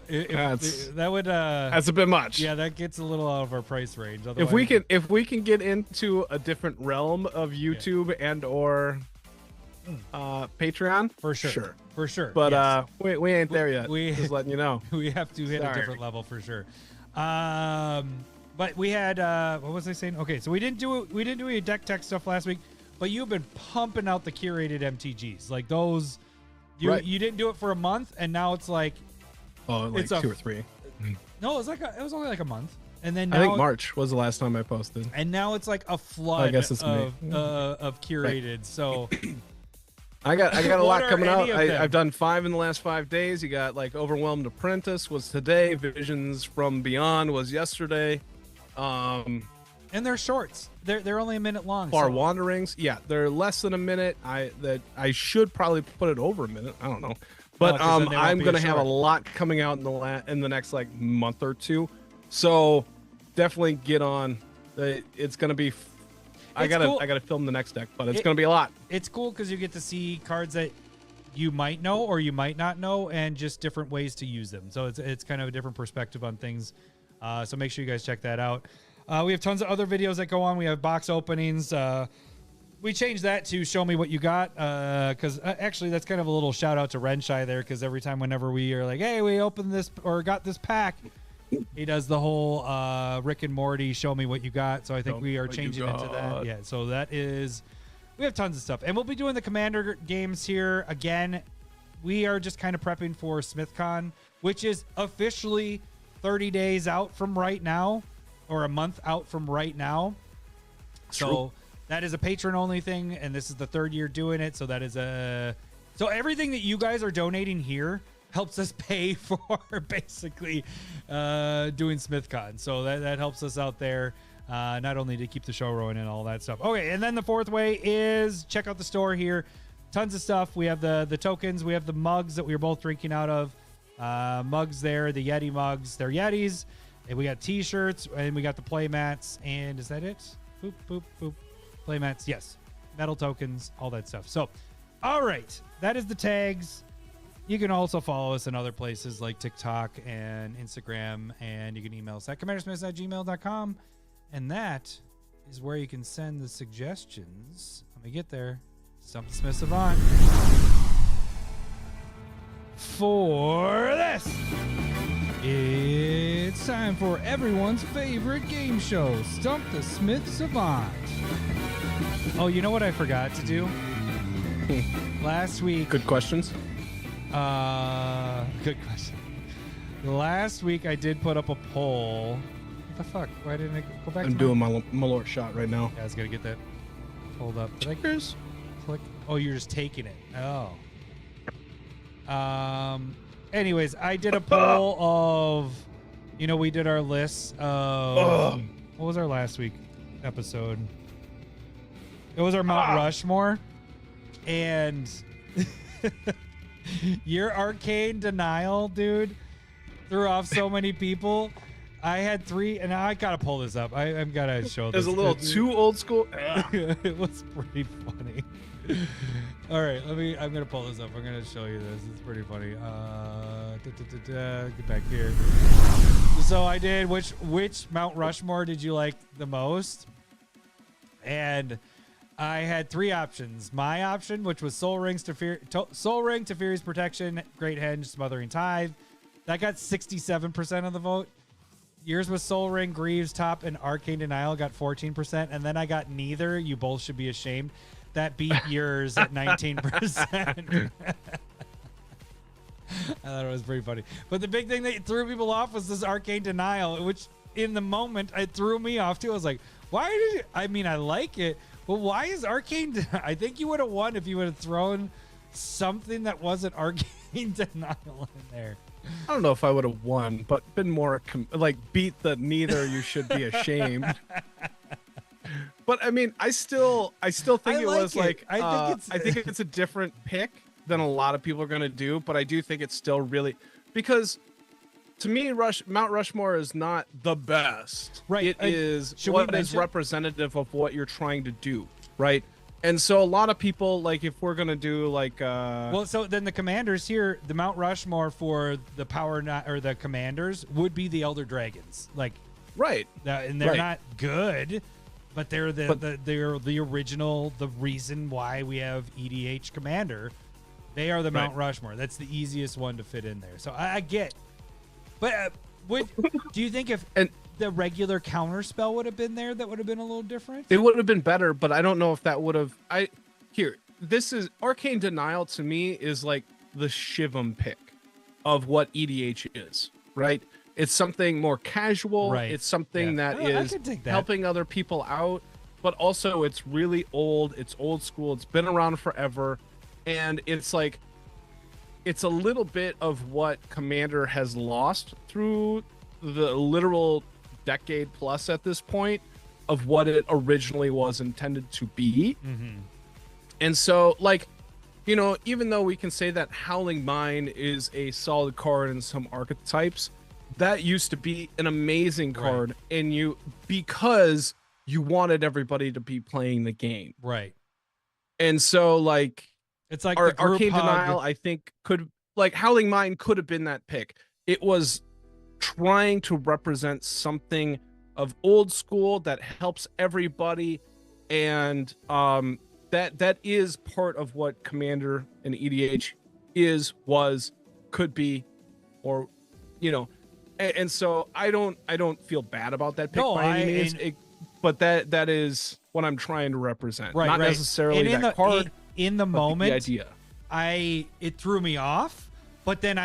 S2: would
S3: that's a bit much.
S2: Yeah, that gets a little out of our price range.
S3: If we can get into a different realm of YouTube and or Patreon,
S2: for sure.
S3: But
S2: yes.
S3: we ain't there yet. Just letting you know.
S2: We have to hit a different level for sure. But we had what was I saying? Okay, so we didn't do any deck tech stuff last week, but you've been pumping out the curated MTGs like those. You didn't do it for a month, and now it's like.
S3: Oh, like
S2: it's
S3: 2 or 3.
S2: No, it was only like a month, and then now,
S3: I think March was the last time I posted.
S2: And now it's like a flood
S3: I guess it's
S2: of curated. Right. So
S3: I got a lot coming out.
S2: I've
S3: I've done 5 in the last 5 days. You got like Overwhelmed Apprentice was today. Visions from Beyond was yesterday.
S2: And they're shorts. They're only a minute long.
S3: Far Wanderings, yeah, they're less than a minute. I should probably put it over a minute. I don't know. But I'm gonna have a lot coming out in the next like month or two, so definitely get on. It's gonna be. I gotta film the next deck, but it's gonna be a lot.
S2: It's cool because you get to see cards that you might know or you might not know, and just different ways to use them. So it's kind of a different perspective on things. So make sure you guys check that out. We have tons of other videos that go on. We have box openings. We changed that to show me what you got, because actually that's kind of a little shout out to Renshai there, because every time whenever we are like, hey, we opened this or got this pack, he does the whole Rick and Morty show me what you got. So I think we are changing into that. Yeah, so that is we have tons of stuff, and we'll be doing the Commander games here again. We are just kind of prepping for SmithCon, which is officially 30 days out from right now, or a month out from right now. So that is a patron-only thing, and this is the 3rd year doing it. So that is so everything that you guys are donating here helps us pay for basically doing SmithCon. So that helps us out there, not only to keep the show rolling and all that stuff. Okay, and then the 4th way is check out the store here. Tons of stuff. We have the tokens. We have the mugs that we were both drinking out of. Mugs there, the Yeti mugs. They're Yetis. And we got T-shirts, and we got the play mats. And is that it? Boop, boop, boop. Play mats. Yes. Metal tokens, all that stuff. So, all right. That is the tags. You can also follow us in other places like TikTok and Instagram. And you can email us at commandersmiths@gmail.com. And that is where you can send the suggestions. Let me get there. Stump the Smith Savant. For this, it's time for everyone's favorite game show, Stump the Smith Savant. Oh, you know what I forgot to do? Last week.
S3: Good questions.
S2: Good question. Last week I did put up a poll. What the fuck? Why didn't I go back?
S3: I'm doing my Malort shot right now.
S2: Yeah, I was gonna get that pulled up. Did I click? Oh, you're just taking it. Oh. Anyways, I did a poll of, we did our list of, what was our last week episode? It was our Mount Rushmore, and your Arcane Denial, dude, threw off so many people. I had 3, and I gotta pull this up. I'm gotta show this.
S3: It's a little too old school.
S2: It was pretty funny. All right, I'm gonna pull this up. I'm gonna show you this. It's pretty funny. Get back here. So I did which Mount Rushmore did you like the most? And I had 3 options. My option, which was Soul Ring, Teferi's Protection, Great Henge, Smothering Tithe. That got 67% of the vote. Yours was Soul Ring, Greaves, Top, and Arcane Denial got 14%. And then I got neither. You both should be ashamed. That beat yours at 19%. I thought it was pretty funny. But the big thing that threw people off was this Arcane Denial, which in the moment, it threw me off too. I was like, why did you? I mean, I like it, but why is Arcane I think you would have won if you would have thrown something that wasn't Arcane Denial in there.
S3: I don't know if I would have won, but been more beat the neither. You should be ashamed. But I mean, I still think it was like I think it's a different pick than a lot of people are gonna do, but I do think it's still really, because to me, Mount Rushmore is not the best.
S2: Right.
S3: It is what is representative of what you're trying to do. Right. And so a lot of people, like, if we're gonna do like
S2: well, so then the commanders here, the Mount Rushmore for the the commanders would be the Elder Dragons, like,
S3: right.
S2: And they're not good. But they're the original, the reason why we have EDH Commander. They are the Mount Rushmore. That's the easiest one to fit in there. So I get. But do you think if the regular counter spell would have been there, that would have been a little different?
S3: It would have been better, but I don't know if that would have. This is Arcane Denial to me is like the Shivam pick of what EDH is, right? It's something more casual.
S2: Right.
S3: It's something that is helping other people out, but also it's really old. It's old school. It's been around forever. And it's like, it's a little bit of what Commander has lost through the literal decade plus at this point of what it originally was intended to be.
S2: Mm-hmm.
S3: And so, like, even though we can say that Howling Mine is a solid card in some archetypes, that used to be an amazing card, and because you wanted everybody to be playing the game,
S2: right?
S3: And so, like,
S2: it's like
S3: Arcane Denial, I think Howling Mine could have been that pick. It was trying to represent something of old school that helps everybody, and that is part of what Commander and EDH could be, or and so I don't feel bad about that pick by any means. But that is what I'm trying to represent.
S2: Right,
S3: Not
S2: right.
S3: necessarily
S2: And in
S3: that
S2: the,
S3: card,
S2: in the
S3: but
S2: moment,
S3: the idea.
S2: it threw me off. But then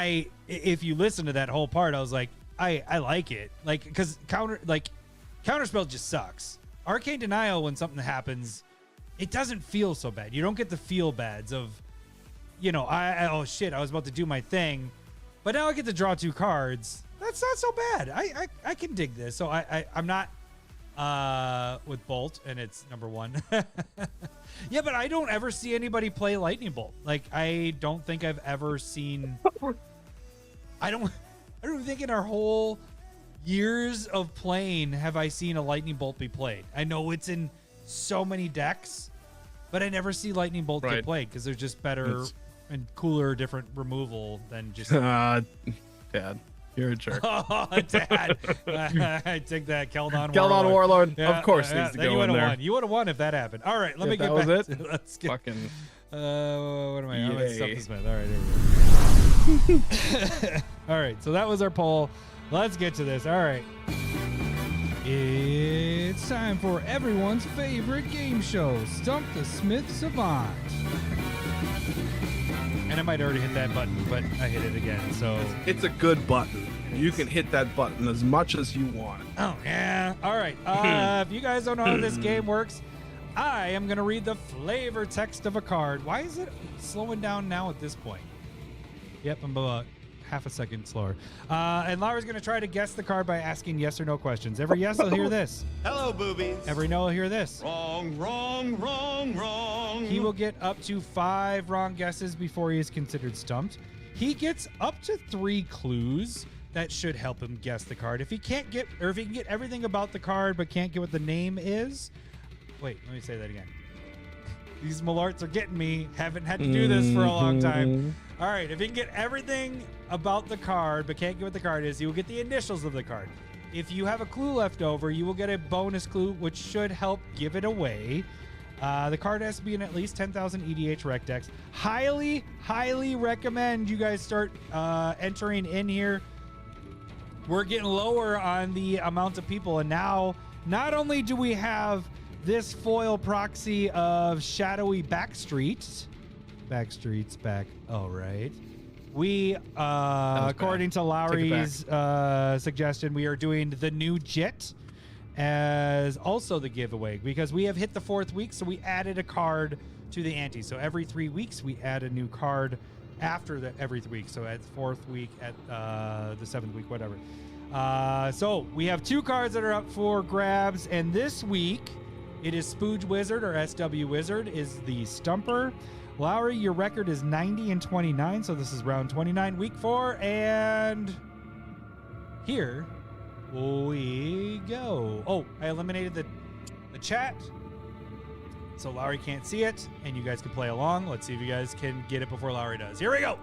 S2: if you listen to that whole part, I was like, I like it. Like, because Counterspell just sucks. Arcane Denial, when something happens, it doesn't feel so bad. You don't get the feel bads of, oh shit, I was about to do my thing, but now I get to draw 2 cards. That's not so bad. I can dig this. So I'm not with Bolt, and it's number 1. Yeah, but I don't ever see anybody play Lightning Bolt. Like, I don't think I've ever seen. I don't think in our whole years of playing have I seen a Lightning Bolt be played. I know it's in so many decks, but I never see Lightning Bolt get played because there's just better and cooler, different removal than just.
S3: Dad, you're a jerk.
S2: Oh, Dad. I take that. Keldon
S3: Warlord,
S2: Yeah,
S3: of course, needs to go in there.
S2: You would have won if that happened. All right, let me get
S3: that
S2: back.
S3: was it?
S2: Let's get.
S3: Fucking.
S2: What am I? I'm at
S3: Yay.
S2: Stump the Smith. All right, there we go. All right, so that was our poll. Let's get to this. All right. It's time for everyone's favorite game show, Stump the Smith Savant. And I might already hit that button, but I hit it again, so.
S3: It's a good button. You can hit that button as much as you want.
S2: Oh, yeah. All right. If you guys don't know how this game works, I am going to read the flavor text of a card. Why is it slowing down now at this point? Yep, I'm about half a second slower. And Laura's going to try to guess the card by asking yes or no questions. Every yes, he'll hear this.
S4: Hello, boobies.
S2: Every no, he'll hear this.
S4: Wrong, wrong, wrong, wrong.
S2: He will get up to 5 wrong guesses before he is considered stumped. He gets up to 3 clues that should help him guess the card. If he can't get, or if he can get everything about the card but can't get what the name is. Wait, let me say that again. These Malarts are getting me. Haven't had to do this for a long time. All right, if he can get everything about the card but can't get what the card is, you will get the initials of the card. If you have a clue left over, you will get a bonus clue, which should help give it away. The card has to be in at least 10,000 EDH rec decks. Highly, highly recommend you guys start entering in here. We're getting lower on the amount of people, and now not only do we have this foil proxy of shadowy Backstreets, back. All right. We, according to Lowry's suggestion, we are doing the new Jit as also the giveaway because we have hit the 4th week, so we added a card to the ante. So every 3 weeks we add a new card after every 3 weeks. So at the 4th week, at the 7th week, whatever. So we have 2 cards that are up for grabs, and this week it is Spooge Wizard or SW Wizard is the stumper. Lowry, your record is 90-29, so this is round 29, week 4, and here we go. Oh, I eliminated the chat, so Lowry can't see it, and you guys can play along. Let's see if you guys can get it before Lowry does. Here we go.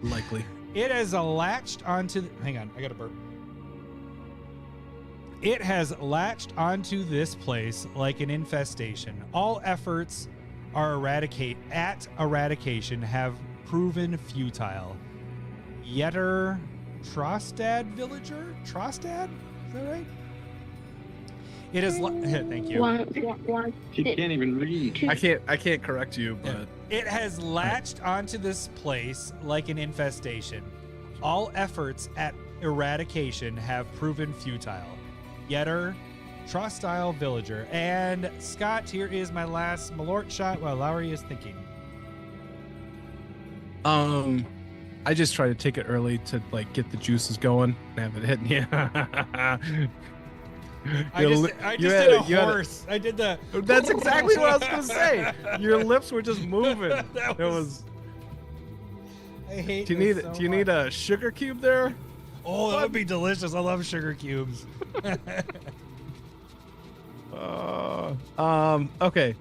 S3: Likely.
S2: It has latched onto. Hang on, I got to burp. It has latched onto this place like an infestation. All efforts at eradication have proven futile. Yetter Trostad villager? Trostad? Is that right? It is. Thank you.
S5: She can't even read.
S3: I can't correct you, but
S2: It has latched onto this place like an infestation. All efforts at eradication have proven futile. Yetter, Trostile villager. And Scott, here is my last Malort shot while Lowry is thinking.
S3: I just try to take it early to like get the juices going and have it hitting you.
S2: I just did a horse. I did the.
S3: That's exactly what I was gonna say. Your lips were just moving.
S2: That was. I hate.
S3: Do you need a sugar cube there?
S2: Oh, that would be delicious. I love sugar cubes.
S3: Okay.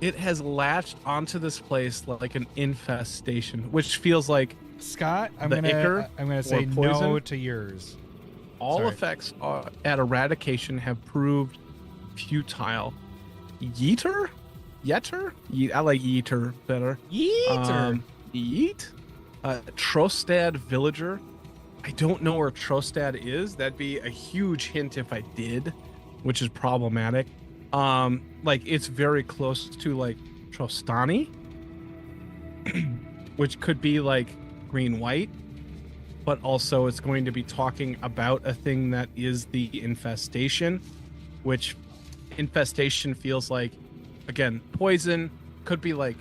S3: It has latched onto this place like an infestation, which feels like
S2: Scott, I'm
S3: the
S2: gonna
S3: ichor
S2: say
S3: or poison?
S2: no to yours.
S3: all
S2: Sorry.
S3: effects at eradication have proved futile. Yeeter? I like Yeeter better.
S2: Yeeter.
S3: Yeet? Trostad Villager. I don't know where Trostad is. That'd be a huge hint if I did, which is problematic. Like it's very close to like Trostani, which could be like green-white, but also it's going to be talking about a thing that is the infestation, which infestation feels like, again, poison, could be like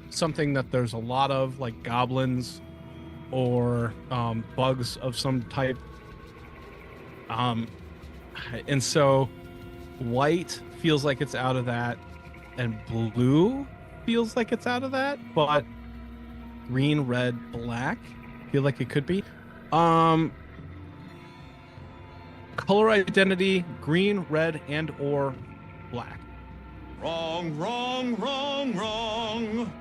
S3: something that there's a lot of, like goblins or bugs of some type. And so white feels like it's out of that, and blue feels like it's out of that, but green, red, black feel like it could be. Color identity: green, red, and or black.
S4: Wrong, wrong, wrong, wrong.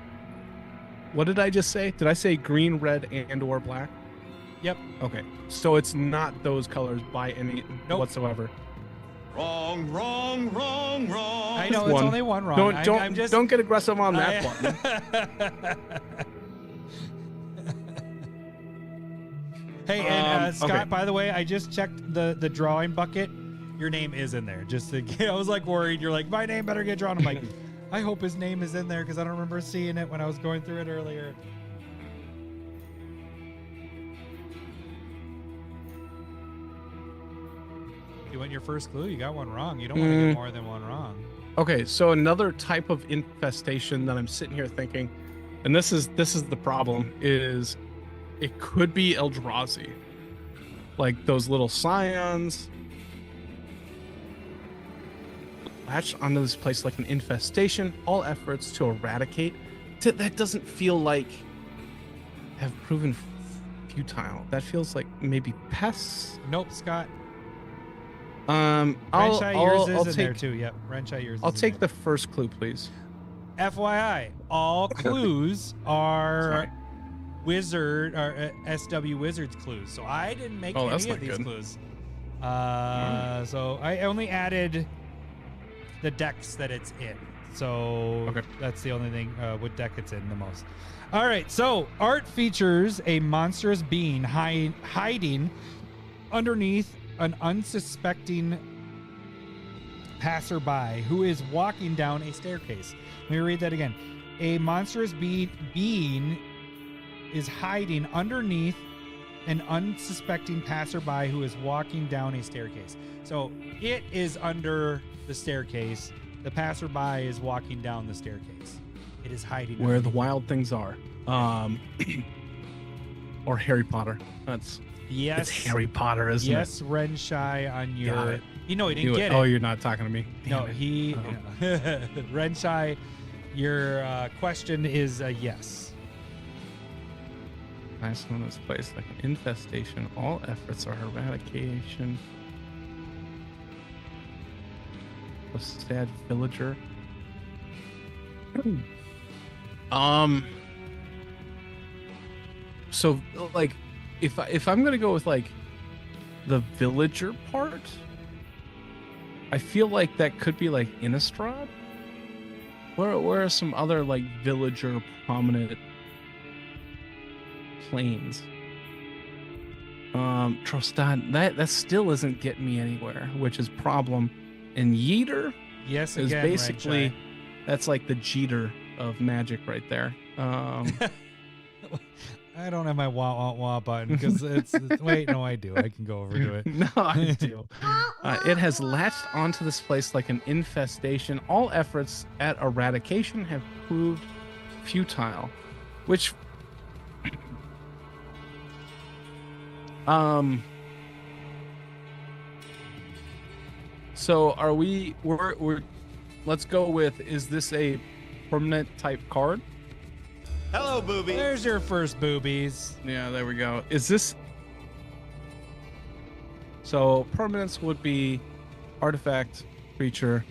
S3: What did I just say? Did I say green, red, and or black?
S2: Yep.
S3: Okay, so it's not those colors by any whatsoever.
S4: Wrong, wrong, wrong, wrong.
S2: I know
S3: Just
S2: it's
S3: one.
S2: only one wrong.
S3: Don't get aggressive on that button.
S2: Hey, and Scott,
S3: okay.
S2: by the way, I just checked the drawing bucket. Your name is in there. I was like worried. You're like, my name better get drawn. I'm like, I hope his name is in there because I don't remember seeing it when I was going through it earlier. You want your first clue? You got one wrong. You don't want to get more than one wrong.
S3: Okay, so another type of infestation that I'm sitting here thinking, and this is the problem, is it could be Eldrazi. Like those little scions latch onto this place like an infestation, all efforts to eradicate. That doesn't feel like have proven futile. That feels like maybe pests.
S2: Nope, Scott.
S3: I'll
S2: yours is in
S3: take
S2: there too. Yep, Renshai yours.
S3: I'll
S2: is in
S3: take
S2: there.
S3: the first clue, please.
S2: FYI, all clues are
S3: Sorry.
S2: wizard or SW Wizards clues. So I didn't make
S3: Oh, that's
S2: any of
S3: not
S2: these
S3: good.
S2: clues. So I only added the decks that it's in. So
S3: Okay.
S2: that's the only thing what deck it's in the most. All right. So art features a monstrous being hiding underneath an unsuspecting passerby who is walking down a staircase. Let me read that again. A monstrous being is hiding underneath an unsuspecting passerby who is walking down a staircase. So it is under the staircase. The passerby is walking down the staircase. It is hiding
S3: Where the
S2: underneath.
S3: wild things are. Or Harry Potter.
S2: Yes.
S3: It's Harry Potter, isn't it?
S2: Yes, Renshai on your.
S3: Got it.
S2: You know he didn't
S3: Do
S2: get
S3: Oh,
S2: it.
S3: you're not talking to me.
S2: No,
S3: Damn it.
S2: he.
S3: Oh.
S2: Renshai, your question is a yes.
S3: Nice one. This place like an infestation. All efforts are eradication. A sad villager. So like, if I'm gonna go with like the villager part, I feel like that could be like Innistrad. Where are some other like villager prominent planes? Trostan, that still isn't getting me anywhere, which is problem. And Yeeter
S2: Yes,
S3: is
S2: again,
S3: basically
S2: Renshai.
S3: that's like the Jeter of Magic right there.
S2: I don't have my wah wah wah button because wait, no, I do. I can go over to it.
S3: No, I do. It has latched onto this place like an infestation. All efforts at eradication have proved futile, which so are we're let's go with, is this a permanent type card?
S4: Hello, booby.
S2: There's your first boobies.
S3: Yeah, there we go. Is this so permanence would be artifact, creature.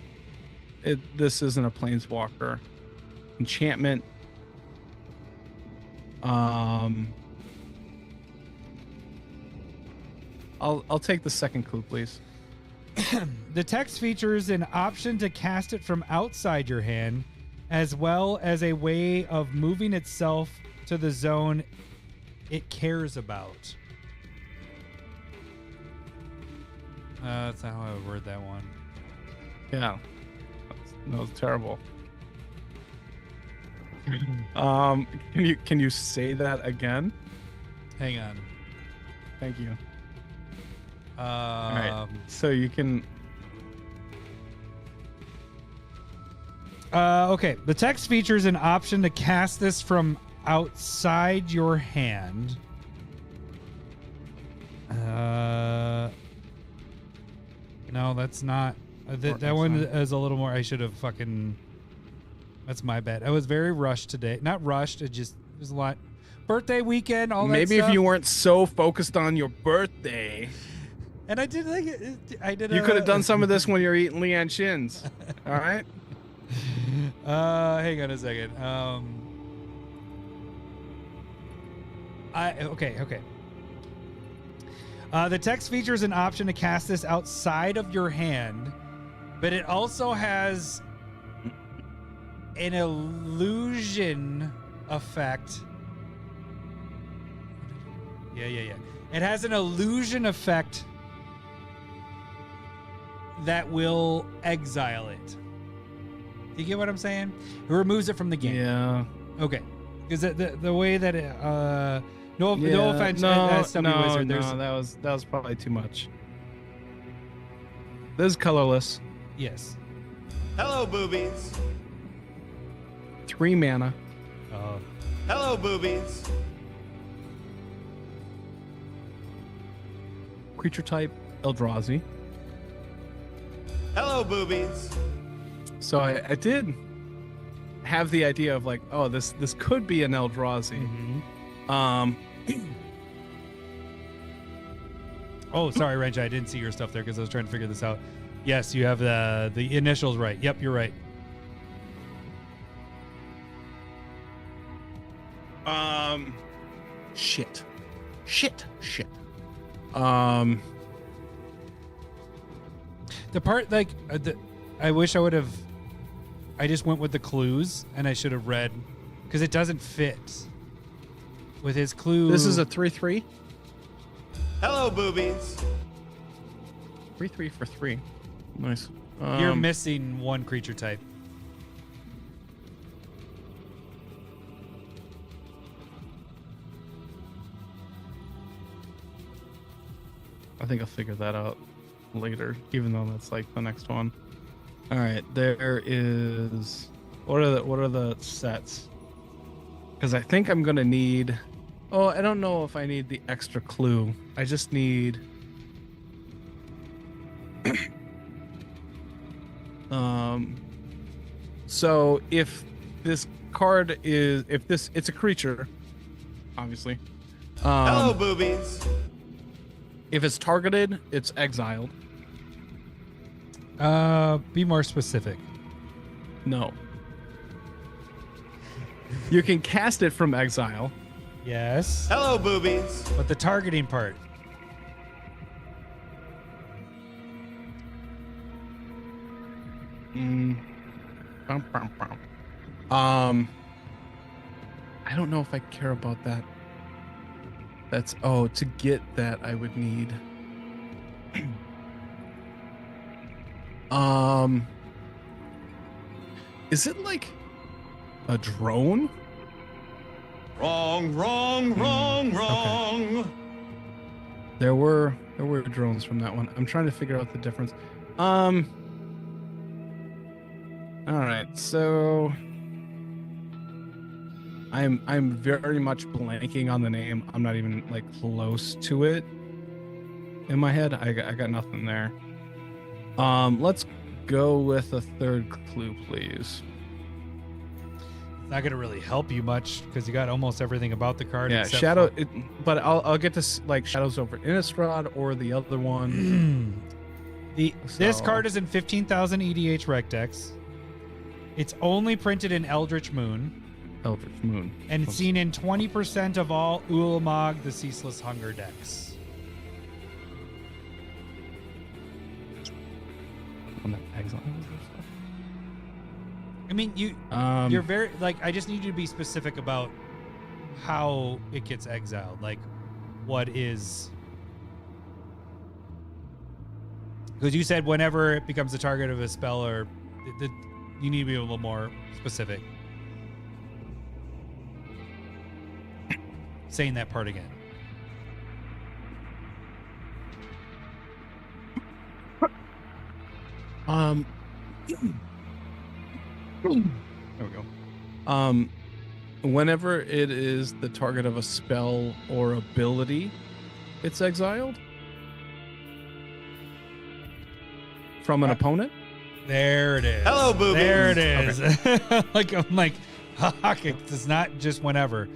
S3: This isn't a planeswalker. Enchantment. I'll take the second clue, please.
S2: The text features an option to cast it from outside your hand, as well as a way of moving itself to the zone it cares about. That's not how I would word that one.
S3: Yeah. That was terrible. Can you say that again?
S2: Hang on.
S3: Thank you. All right. So you can.
S2: Okay. The text features an option to cast this from outside your hand. No, that's not. That one is a little more. I should have fucking. That's my bad. I was very rushed today. Not rushed. It was a lot. Birthday weekend. All that
S3: Maybe
S2: stuff.
S3: if you weren't so focused on your birthday.
S2: And I did like it.
S3: You could have done some of this when you're eating Leanne Shins. All right.
S2: Hang on a second. Okay. The text features an option to cast this outside of your hand, but it also has an illusion effect. Yeah. It has an illusion effect that will exile it. Do you get what I'm saying? It removes it from the game.
S3: Yeah.
S2: Okay. Because the way that it, no offense, Wizard.
S3: That was probably too much. This is colorless.
S2: Yes.
S4: Hello, boobies.
S3: 3 mana.
S4: Hello, boobies.
S3: Creature type Eldrazi.
S4: Hello, boobies.
S3: So I did have the idea of like, oh, this could be an Eldrazi.
S2: Oh, sorry, Renja, I didn't see your stuff there because I was trying to figure this out. Yes, you have the initials right. Yep, you're right.
S3: Shit.
S2: The part like I wish I would have. I just went with the clues, and I should have read because it doesn't fit with his clue.
S3: This is a 3/3.
S4: Hello, boobies.
S3: 3/3 for 3. Nice.
S2: You're missing one creature type.
S3: I think I'll figure that out later, even though that's like the next one. All right, there is. What are the sets? Because I think I'm gonna need. Oh, I don't know if I need the extra clue. I just need. So if this card is it's a creature, obviously.
S4: Hello, boobies.
S3: If it's targeted, it's exiled.
S2: Be more specific.
S3: No. You can cast it from exile.
S2: Yes.
S4: Hello, boobies.
S2: But the targeting part.
S3: I don't know if I care about that. To get that I would need. Is it like a drone?
S4: Wrong.
S3: Okay. There were drones from that one. I'm trying to figure out the difference. All right, so I'm very much blanking on the name. I'm not even like close to it in my head. I got nothing there. Let's go with a third clue, please.
S2: It's not gonna really help you much because you got almost everything about the card.
S3: Yeah,
S2: except
S3: Shadow.
S2: for-
S3: But I'll get to like Shadows over Innistrad or the other one.
S2: This card is in 15,000 EDH rec decks. It's only printed in Eldritch Moon.
S3: Eldritch Moon.
S2: And it's seen in 20% of all Ulamog the Ceaseless Hunger decks. I mean, you're very like. I just need you to be specific about how it gets exiled. Like, what is? Because you said whenever it becomes the target of a spell or You need to be a little more specific. Saying that part again.
S3: There we go. Whenever it is the target of a spell or ability, it's exiled from an opponent.
S2: There it is.
S4: Hello, boobies.
S2: There it is. I'm like, fuck, it's not just whenever.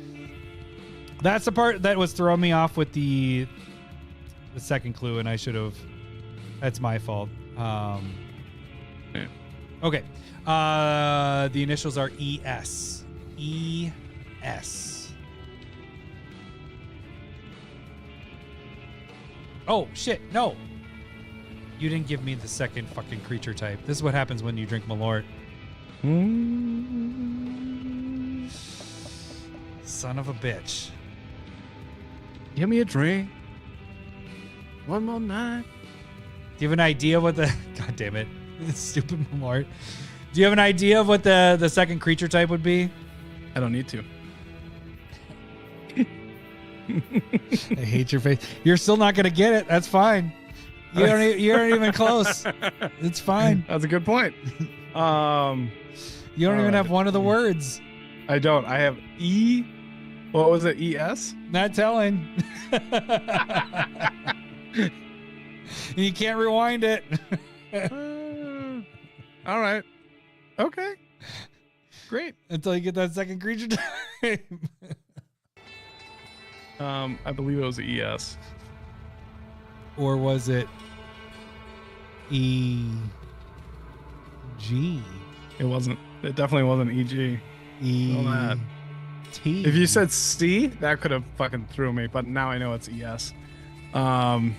S2: That's the part that was throwing me off with the second clue, and I should have. That's my fault.
S3: Yeah.
S2: Okay. The initials are ES. ES. Oh, shit. No. You didn't give me the second fucking creature type. This is what happens when you drink Malort. Son of a bitch.
S3: Give me a drink. One more night.
S2: Do you have an idea what the... God damn it. Stupid Malort. Do you have an idea of what the second creature type would be?
S3: I don't need to.
S2: I hate your face. You're still not going to get it. That's fine. You aren't even close. It's fine.
S3: That's a good point.
S2: You don't even have one of the words.
S3: I don't. I have E. What was it? ES?
S2: Not telling. You can't rewind it.
S3: All right. Okay. Great.
S2: Until you get that second creature type.
S3: I believe it was ES.
S2: Or was it EG?
S3: It wasn't. It definitely wasn't EG. Know that.
S2: T.
S3: If you said C, that could have fucking threw me, but now I know it's ES. Because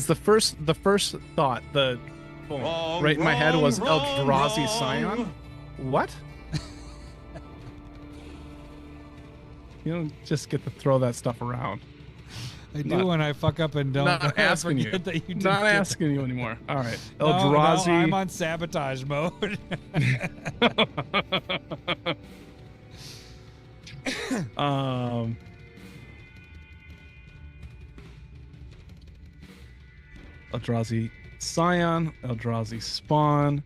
S3: the first thought,
S4: Wrong,
S3: right in my head was
S4: wrong,
S3: Eldrazi
S4: wrong.
S3: Scion. What? You don't just get to throw that stuff around.
S2: I do when I fuck up and don't.
S3: Not asking you.
S2: That you didn't
S3: Not
S2: get
S3: asking you anymore. All right.
S2: No,
S3: Eldrazi.
S2: no, I'm on sabotage mode.
S3: Eldrazi Scion, Eldrazi Spawn,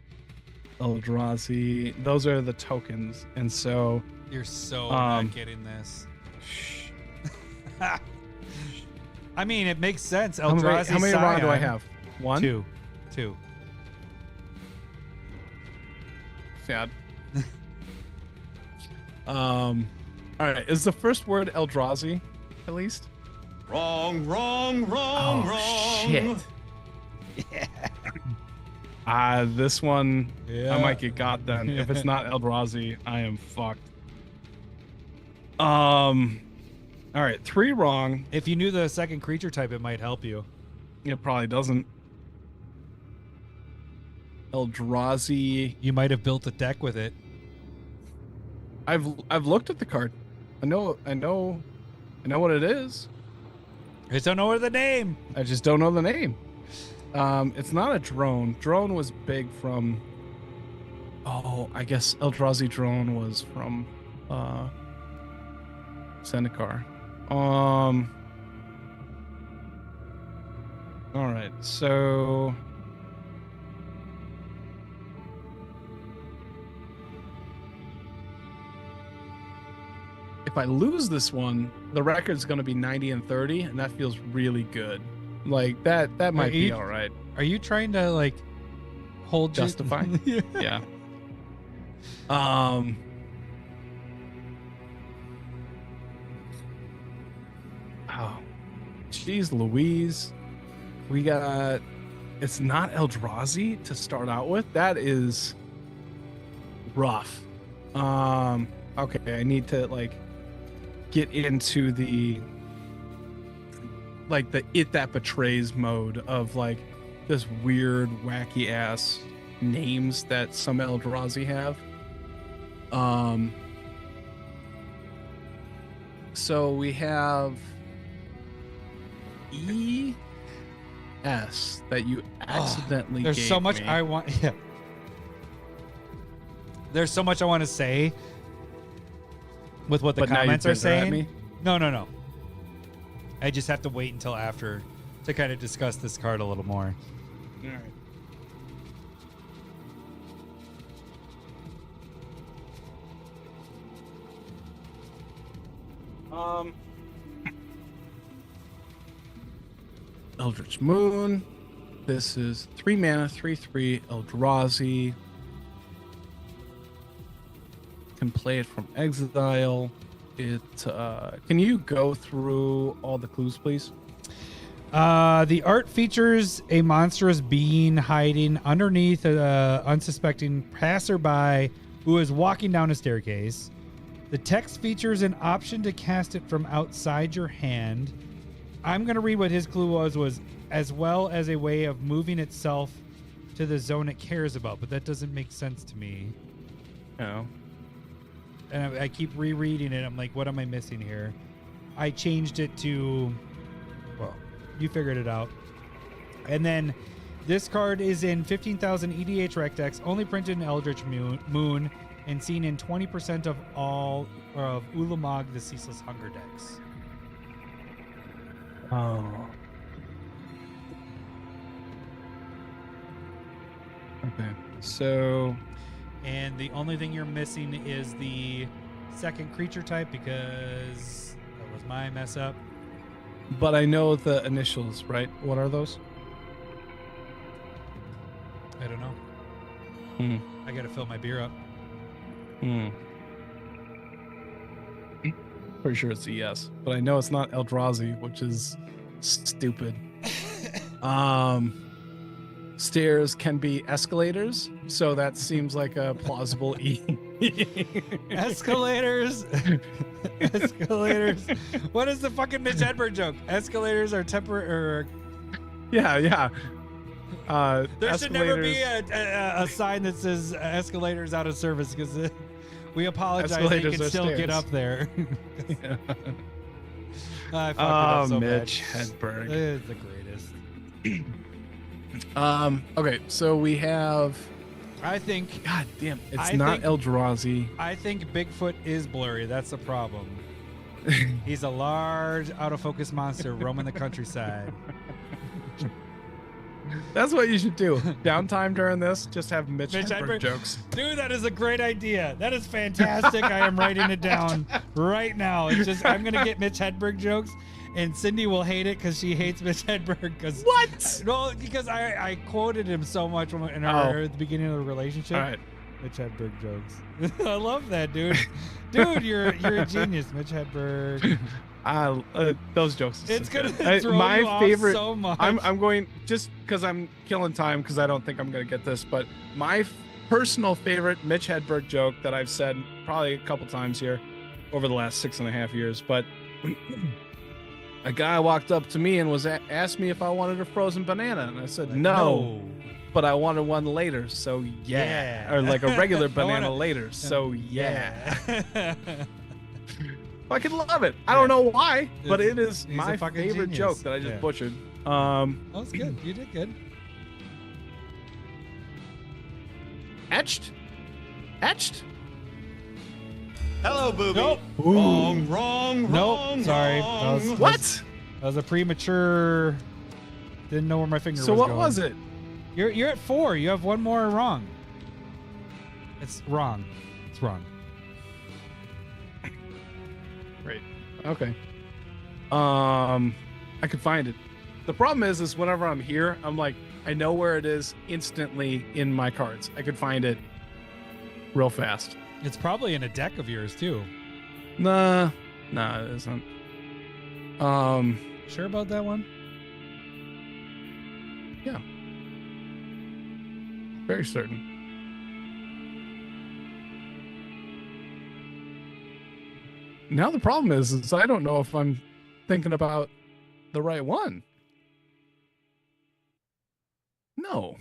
S3: Eldrazi. Those are the tokens, and so
S2: You're so not getting this. I mean, it makes sense. Eldrazi
S3: how many
S2: Scion.
S3: Ra do I have? One.
S2: Two.
S3: Sad. All right. Is the first word Eldrazi, at least?
S4: Wrong, wrong, wrong, wrong.
S3: Shit. This one, I might get got then. If it's not Eldrazi, I am fucked. All right, 3 wrong.
S2: If you knew the second creature type, it might help you.
S3: It probably doesn't. Eldrazi.
S2: You might have built a deck with it.
S3: I've looked at the card. I know what it is.
S2: I just don't know what the name.
S3: I just don't know the name. It's not a drone. Drone was big from. Oh, I guess Eldrazi drone was from Zendikar. All right, so if I lose this one, the record's going to be 90-30, and that feels really good. Like that might be all right.
S2: Are you trying to like hold
S3: Justify? Yeah. Oh, geez, Louise. We got. It's not Eldrazi to start out with. That is rough. Okay, I need to like get into the it that betrays mode of like this weird wacky ass names that some Eldrazi have. So we have ES that you accidentally
S2: There's
S3: gave
S2: so much
S3: me.
S2: I want. Yeah. There's so much I want to say with what the
S3: But now you
S2: comments are
S3: think they're at
S2: saying.
S3: me?
S2: No. I just have to wait until after to kind of discuss this card a little more.
S3: All right. Eldritch Moon. This is 3 mana, 3/3 Eldrazi. Can play it from exile. It can you go through all the clues, please?
S2: The art features a monstrous being hiding underneath an unsuspecting passerby who is walking down a staircase. The text features an option to cast it from outside your hand. I'm going to read what his clue was as well as a way of moving itself to the zone it cares about, but that doesn't make sense to me.
S3: No.
S2: And I keep rereading it. I'm like, what am I missing here? I changed it to, well, you figured it out. And then this card is in 15,000 EDH rec decks, only printed in Eldritch Moon, and seen in 20% of all of Ulamog, the Ceaseless Hunger decks.
S3: Oh. Okay. So
S2: And the only thing you're missing is the second creature type because that was my mess up.
S3: but I know the initials, right? What are those?
S2: I don't know.
S3: Hmm.
S2: I got to fill my beer up.
S3: Pretty sure it's ES, but I know it's not Eldrazi, which is stupid. Stairs can be escalators, so that seems like a plausible E.
S2: Escalators. Escalators. What is the fucking Mitch Hedberg joke? Escalators are temporary.
S3: Yeah.
S2: There should never be
S3: escalators-
S2: a sign that says escalators out of service because we apologize. That you
S3: Escalators
S2: can
S3: are
S2: still get
S3: stairs.
S2: up there.
S3: Yeah.
S2: I fucked it up so
S3: Mitch
S2: bad.
S3: Hedberg.
S2: It's the greatest.
S3: Okay, so we have.
S2: I think.
S3: God damn, it's
S2: I
S3: not
S2: think-
S3: Eldrazi.
S2: I think Bigfoot is blurry. That's the problem. He's a large, out of focus monster roaming the countryside.
S3: That's what you should do. Downtime during this, just have Mitch
S2: Mitch
S3: Hedberg
S2: Hedberg.
S3: jokes.
S2: Dude, that is a great idea. That is fantastic. I am writing it down right now. It's just I'm gonna get Mitch Hedberg jokes, and Cindy will hate it because she hates Mitch Hedberg. Because
S3: What?
S2: No, because I quoted him so much in our at the beginning of the relationship.
S3: All right.
S2: Mitch Hedberg jokes. I love that, dude. Dude, you're a genius, Mitch Hedberg.
S3: Those jokes. Are
S2: It's
S3: so
S2: gonna
S3: good.
S2: throw
S3: my
S2: you off
S3: favorite.
S2: so much.
S3: I'm going just because I'm killing time because I don't think I'm gonna get this, but my personal favorite Mitch Hedberg joke that I've said probably a couple times here over the last 6.5 years, but a guy walked up to me and was asked me if I wanted a frozen banana, and I said no, but I wanted one later, so yeah, or like a regular banana later, so yeah. Fucking love it. I don't know why, but it is
S2: He's
S3: my
S2: a fucking
S3: favorite
S2: genius.
S3: joke that I just
S2: Yeah.
S3: butchered.
S2: That was good. You did good.
S3: Etched.
S4: Hello, booby.
S2: Nope.
S4: Wrong.
S2: Nope. Sorry.
S4: wrong.
S2: That was-
S3: What?
S2: That was a premature. Didn't know where my finger
S3: So
S2: was
S3: what
S2: going.
S3: was it?
S2: You're at 4. You have one more wrong. It's wrong. It's wrong.
S3: Great. Okay. I could find it. The problem is whenever I'm here, I'm like, I know where it is instantly in my cards. I could find it real fast.
S2: It's probably in a deck of yours too.
S3: Nah, it isn't.
S2: Sure about that one?
S3: Yeah. Very certain. Now the problem is I don't know if I'm thinking about the right one. No.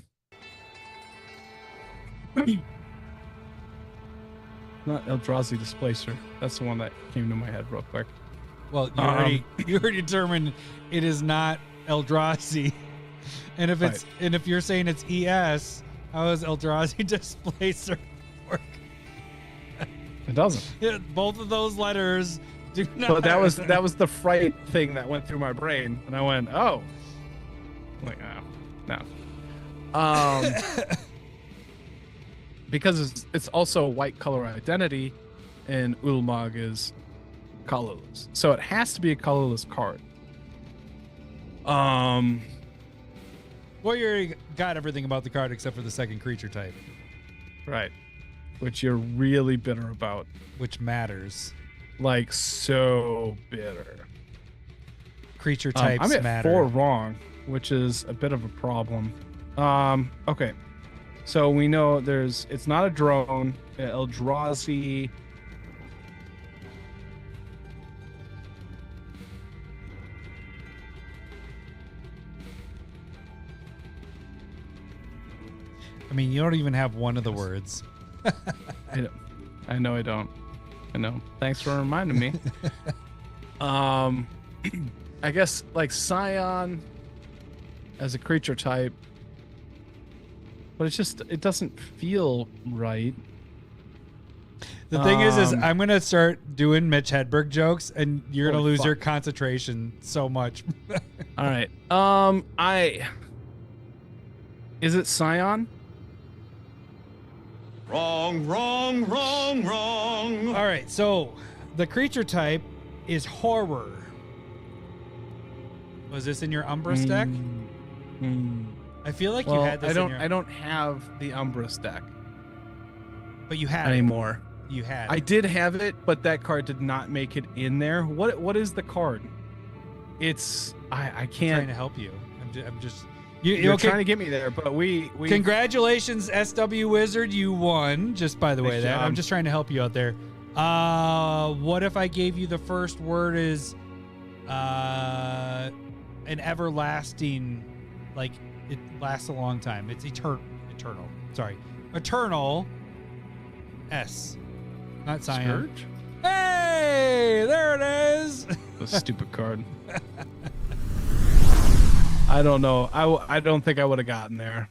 S3: Not Eldrazi Displacer. That's the one that came to my head real quick.
S2: Well, you already determined it is not Eldrazi. And if it's
S3: Right.
S2: and if you're saying it's ES, how is Eldrazi Displacer work?
S3: It doesn't.
S2: Both of those letters do not.
S3: But that was the fright thing that went through my brain, and I went, oh, like, oh, no. Because it's also white color identity, and Ulamog is colorless, so it has to be a colorless card.
S2: Well, you already got everything about the card except for the second creature type,
S3: right, which you're really bitter about,
S2: which matters.
S3: Like, so bitter.
S2: Creature types
S3: I'm at
S2: matter.
S3: 4 wrong, which is a bit of a problem. Okay. So we know it's not a drone, Eldrazi.
S2: I mean, you don't even have one of the words.
S3: I know I don't. I know. Thanks for reminding me. I guess like Scion as a creature type, but it doesn't feel right.
S2: The thing is I'm gonna start doing Mitch Hedberg jokes, and you're gonna lose your concentration so much.
S3: All right. Is it Scion?
S4: Wrong, wrong, wrong, wrong.
S2: All right, so the creature type is horror. Was this in your Umbris deck? I feel like you had this.
S3: I don't have the Umbris deck,
S2: but you had
S3: anymore.
S2: You had.
S3: I did have it, but that card did not make it in there. What is the card? It's I can't.
S2: I'm trying to help you. I'm just.
S3: You're
S2: okay?
S3: trying to get me there, but we
S2: Congratulations, SW Wizard, you won. Just by the way,
S3: job.
S2: I'm just trying to help you out there. What if I gave you the first word is an everlasting, like it lasts a long time. It's eternal. Sorry, eternal. S, not Scion.
S3: Scourge?
S2: Hey, there it is.
S3: A stupid card. I don't know. I don't think I would have gotten there.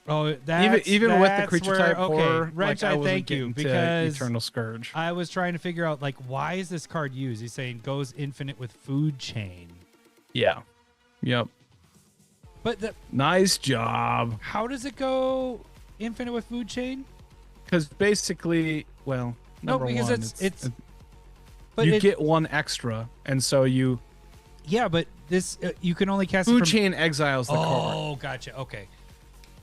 S2: Oh, that's
S3: even with the creature
S2: where,
S3: type
S2: okay,
S3: horror,
S2: Wrench,
S3: like,
S2: I thank you because
S3: Eternal Scourge.
S2: I was trying to figure out like why is this card used? He's saying goes infinite with food chain.
S3: Yeah. Yep.
S2: But
S3: nice job.
S2: How does it go infinite with food chain?
S3: Because basically, well,
S2: no, because
S3: one,
S2: it's but
S3: you get one extra, and so you.
S2: Yeah, but this you can only cast
S3: food
S2: it from,
S3: chain exiles the card.
S2: Oh, gotcha. Okay,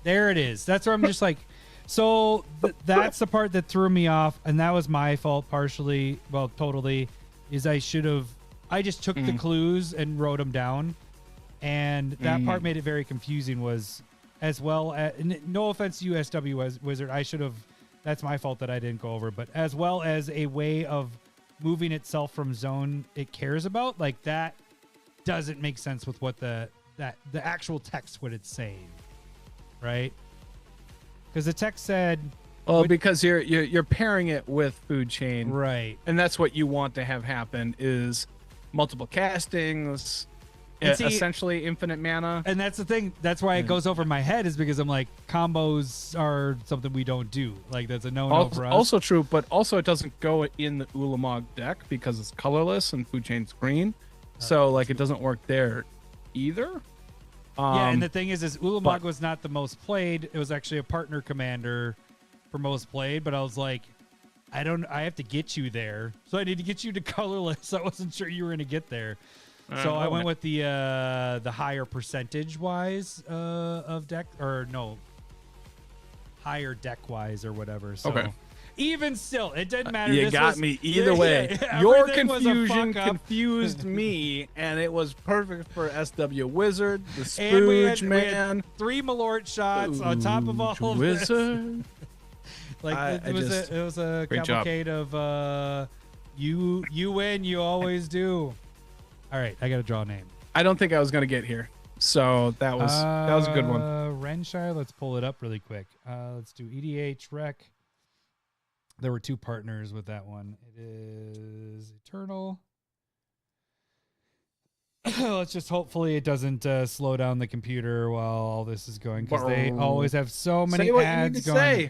S2: there it is. That's where I'm just like, so that's the part that threw me off, and that was my fault partially. Well, totally, is I just took the clues and wrote them down, and that part made it very confusing. Was as well as no offense to you, SW Wizard, I should have. That's my fault that I didn't go over, but as well as a way of moving itself from zone it cares about, like that. Doesn't make sense with what the actual text what it's saying, right? Because the text said,
S3: "Oh, because you're pairing it with food chain,
S2: right?"
S3: And that's what you want to have happen is multiple castings, essentially infinite mana.
S2: And that's the thing. That's why it goes over my head is because I'm like combos are something we don't do. Like that's a no-no for us.
S3: Also true, but also it doesn't go in the Ulamog deck because it's colorless and food chain's green. So like it doesn't work there either.
S2: Yeah, and the thing is Ulamog was not the most played. It was actually a partner commander for most played, but I was like, I have to get you there. So I need to get you to colorless. I wasn't sure you were gonna get there. So I went with the higher percentage wise of deck or no higher deck wise or whatever. So
S3: okay.
S2: Even still, it didn't matter.
S3: You got me either way. Your confusion confused me, and it was perfect for SW Wizard, the Spooge Man.
S2: We had 3 Malort shots on top of all of this. Like it was a cavalcade of you win, you always do. All right, I got to draw a name.
S3: I don't think I was gonna get here, so that was a good one.
S2: Renshire, let's pull it up really quick. Let's do EDH Rec. There were 2 partners with that one. It is Eternal. Let's just hopefully it doesn't slow down the computer while all this is going because they always have so many ads going.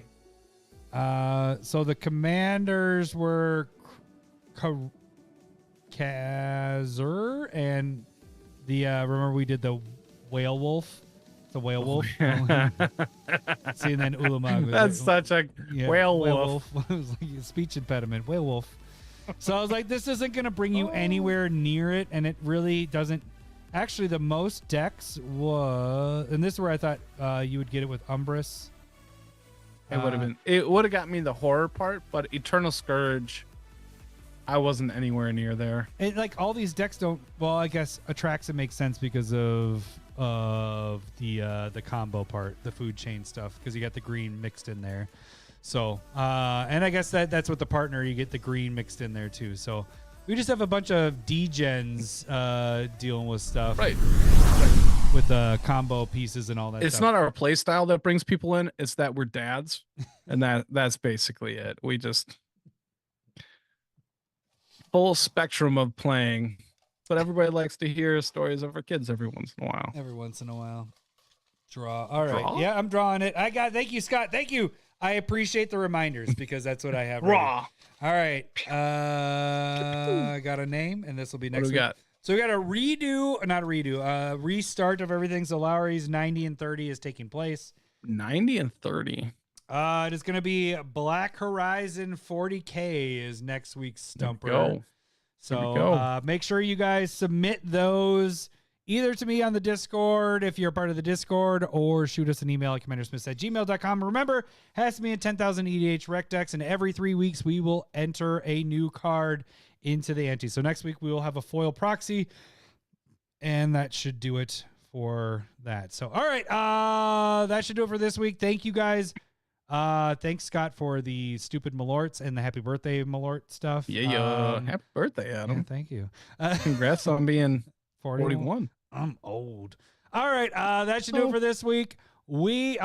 S2: So the commanders were Kazur and the remember we did the whale wolf. The whale wolf. See, and then Ulamog.
S3: That's such a whale wolf.
S2: It was like a speech impediment. Whale wolf. So I was like, this isn't going to bring you anywhere near it, and it really doesn't. Actually, the most decks was, and this is where I thought you would get it with Umbris.
S3: It would have been. It would have got me the horror part, but Eternal Scourge, I wasn't anywhere near there.
S2: It, like all these decks don't. Well, I guess Atraxa makes sense because of the combo part, the food chain stuff, because you got the green mixed in there. So, and I guess that's with the partner, you get the green mixed in there too. So we just have a bunch of degens dealing with stuff,
S3: Right.
S2: with combo pieces and all that.
S3: It's
S2: stuff.
S3: not our play style that brings people in. It's that we're dads, and that's basically it. We just full spectrum of playing, but everybody likes to hear stories of our kids every once in a while.
S2: Every once in a while. Draw. All right.
S3: Draw?
S2: Yeah, I'm drawing it. Thank you, Scott. Thank you. I appreciate the reminders because that's what I have.
S3: Raw.
S2: All right. I got a name, and this will be next week.
S3: Got?
S2: So we got a restart of everything. So Lowry's 90 and 30 is taking place.
S3: 90 and 30.
S2: It is going to be Black Horizon 40K is next week's Stumper.
S3: Go.
S2: So make sure you guys submit those either to me on the Discord if you're a part of the Discord, or shoot us an email at commandersmiths@gmail.com. Remember, has to be in 10,000 EDH rec decks, and every 3 weeks we will enter a new card into the ante. So next week we will have a foil proxy, and that should do it for that. So all right, that should do it for this week. Thank you guys. Thanks Scott for the stupid Malorts and the happy birthday Malort stuff.
S3: Happy birthday, Adam.
S2: Yeah, thank you.
S3: Congrats on being 41.
S2: I'm old. All right, that should do it for this week. We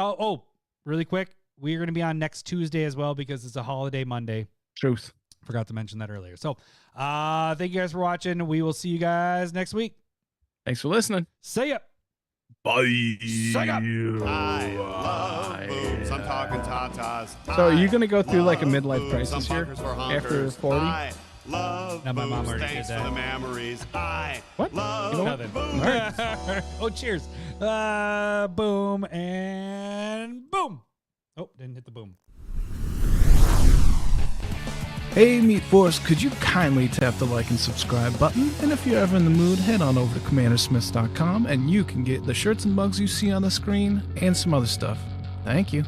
S2: really quick, we are going to be on next Tuesday as well because it's a holiday Monday.
S3: Truth.
S2: Forgot to mention that earlier. So, thank you guys for watching. We will see you guys next week.
S3: Thanks for listening.
S2: See ya.
S3: Bye.
S2: See ya.
S4: I love boobs. I'm talking tatas.
S3: So are you going to go through like a midlife crisis here after 40?
S4: I love
S2: No, my mom
S4: boobs.
S2: already
S4: Thanks
S2: did
S4: for
S2: that.
S4: the memories. I
S3: What?
S4: love
S3: You know what?
S2: Nothing.
S4: boobs.
S3: All right.
S2: Oh, cheers. Boom and boom. Oh, didn't hit the boom.
S6: Hey Meat Force, could you kindly tap the like and subscribe button? And if you're ever in the mood, head on over to commandersmiths.com and you can get the shirts and mugs you see on the screen and some other stuff. Thank you.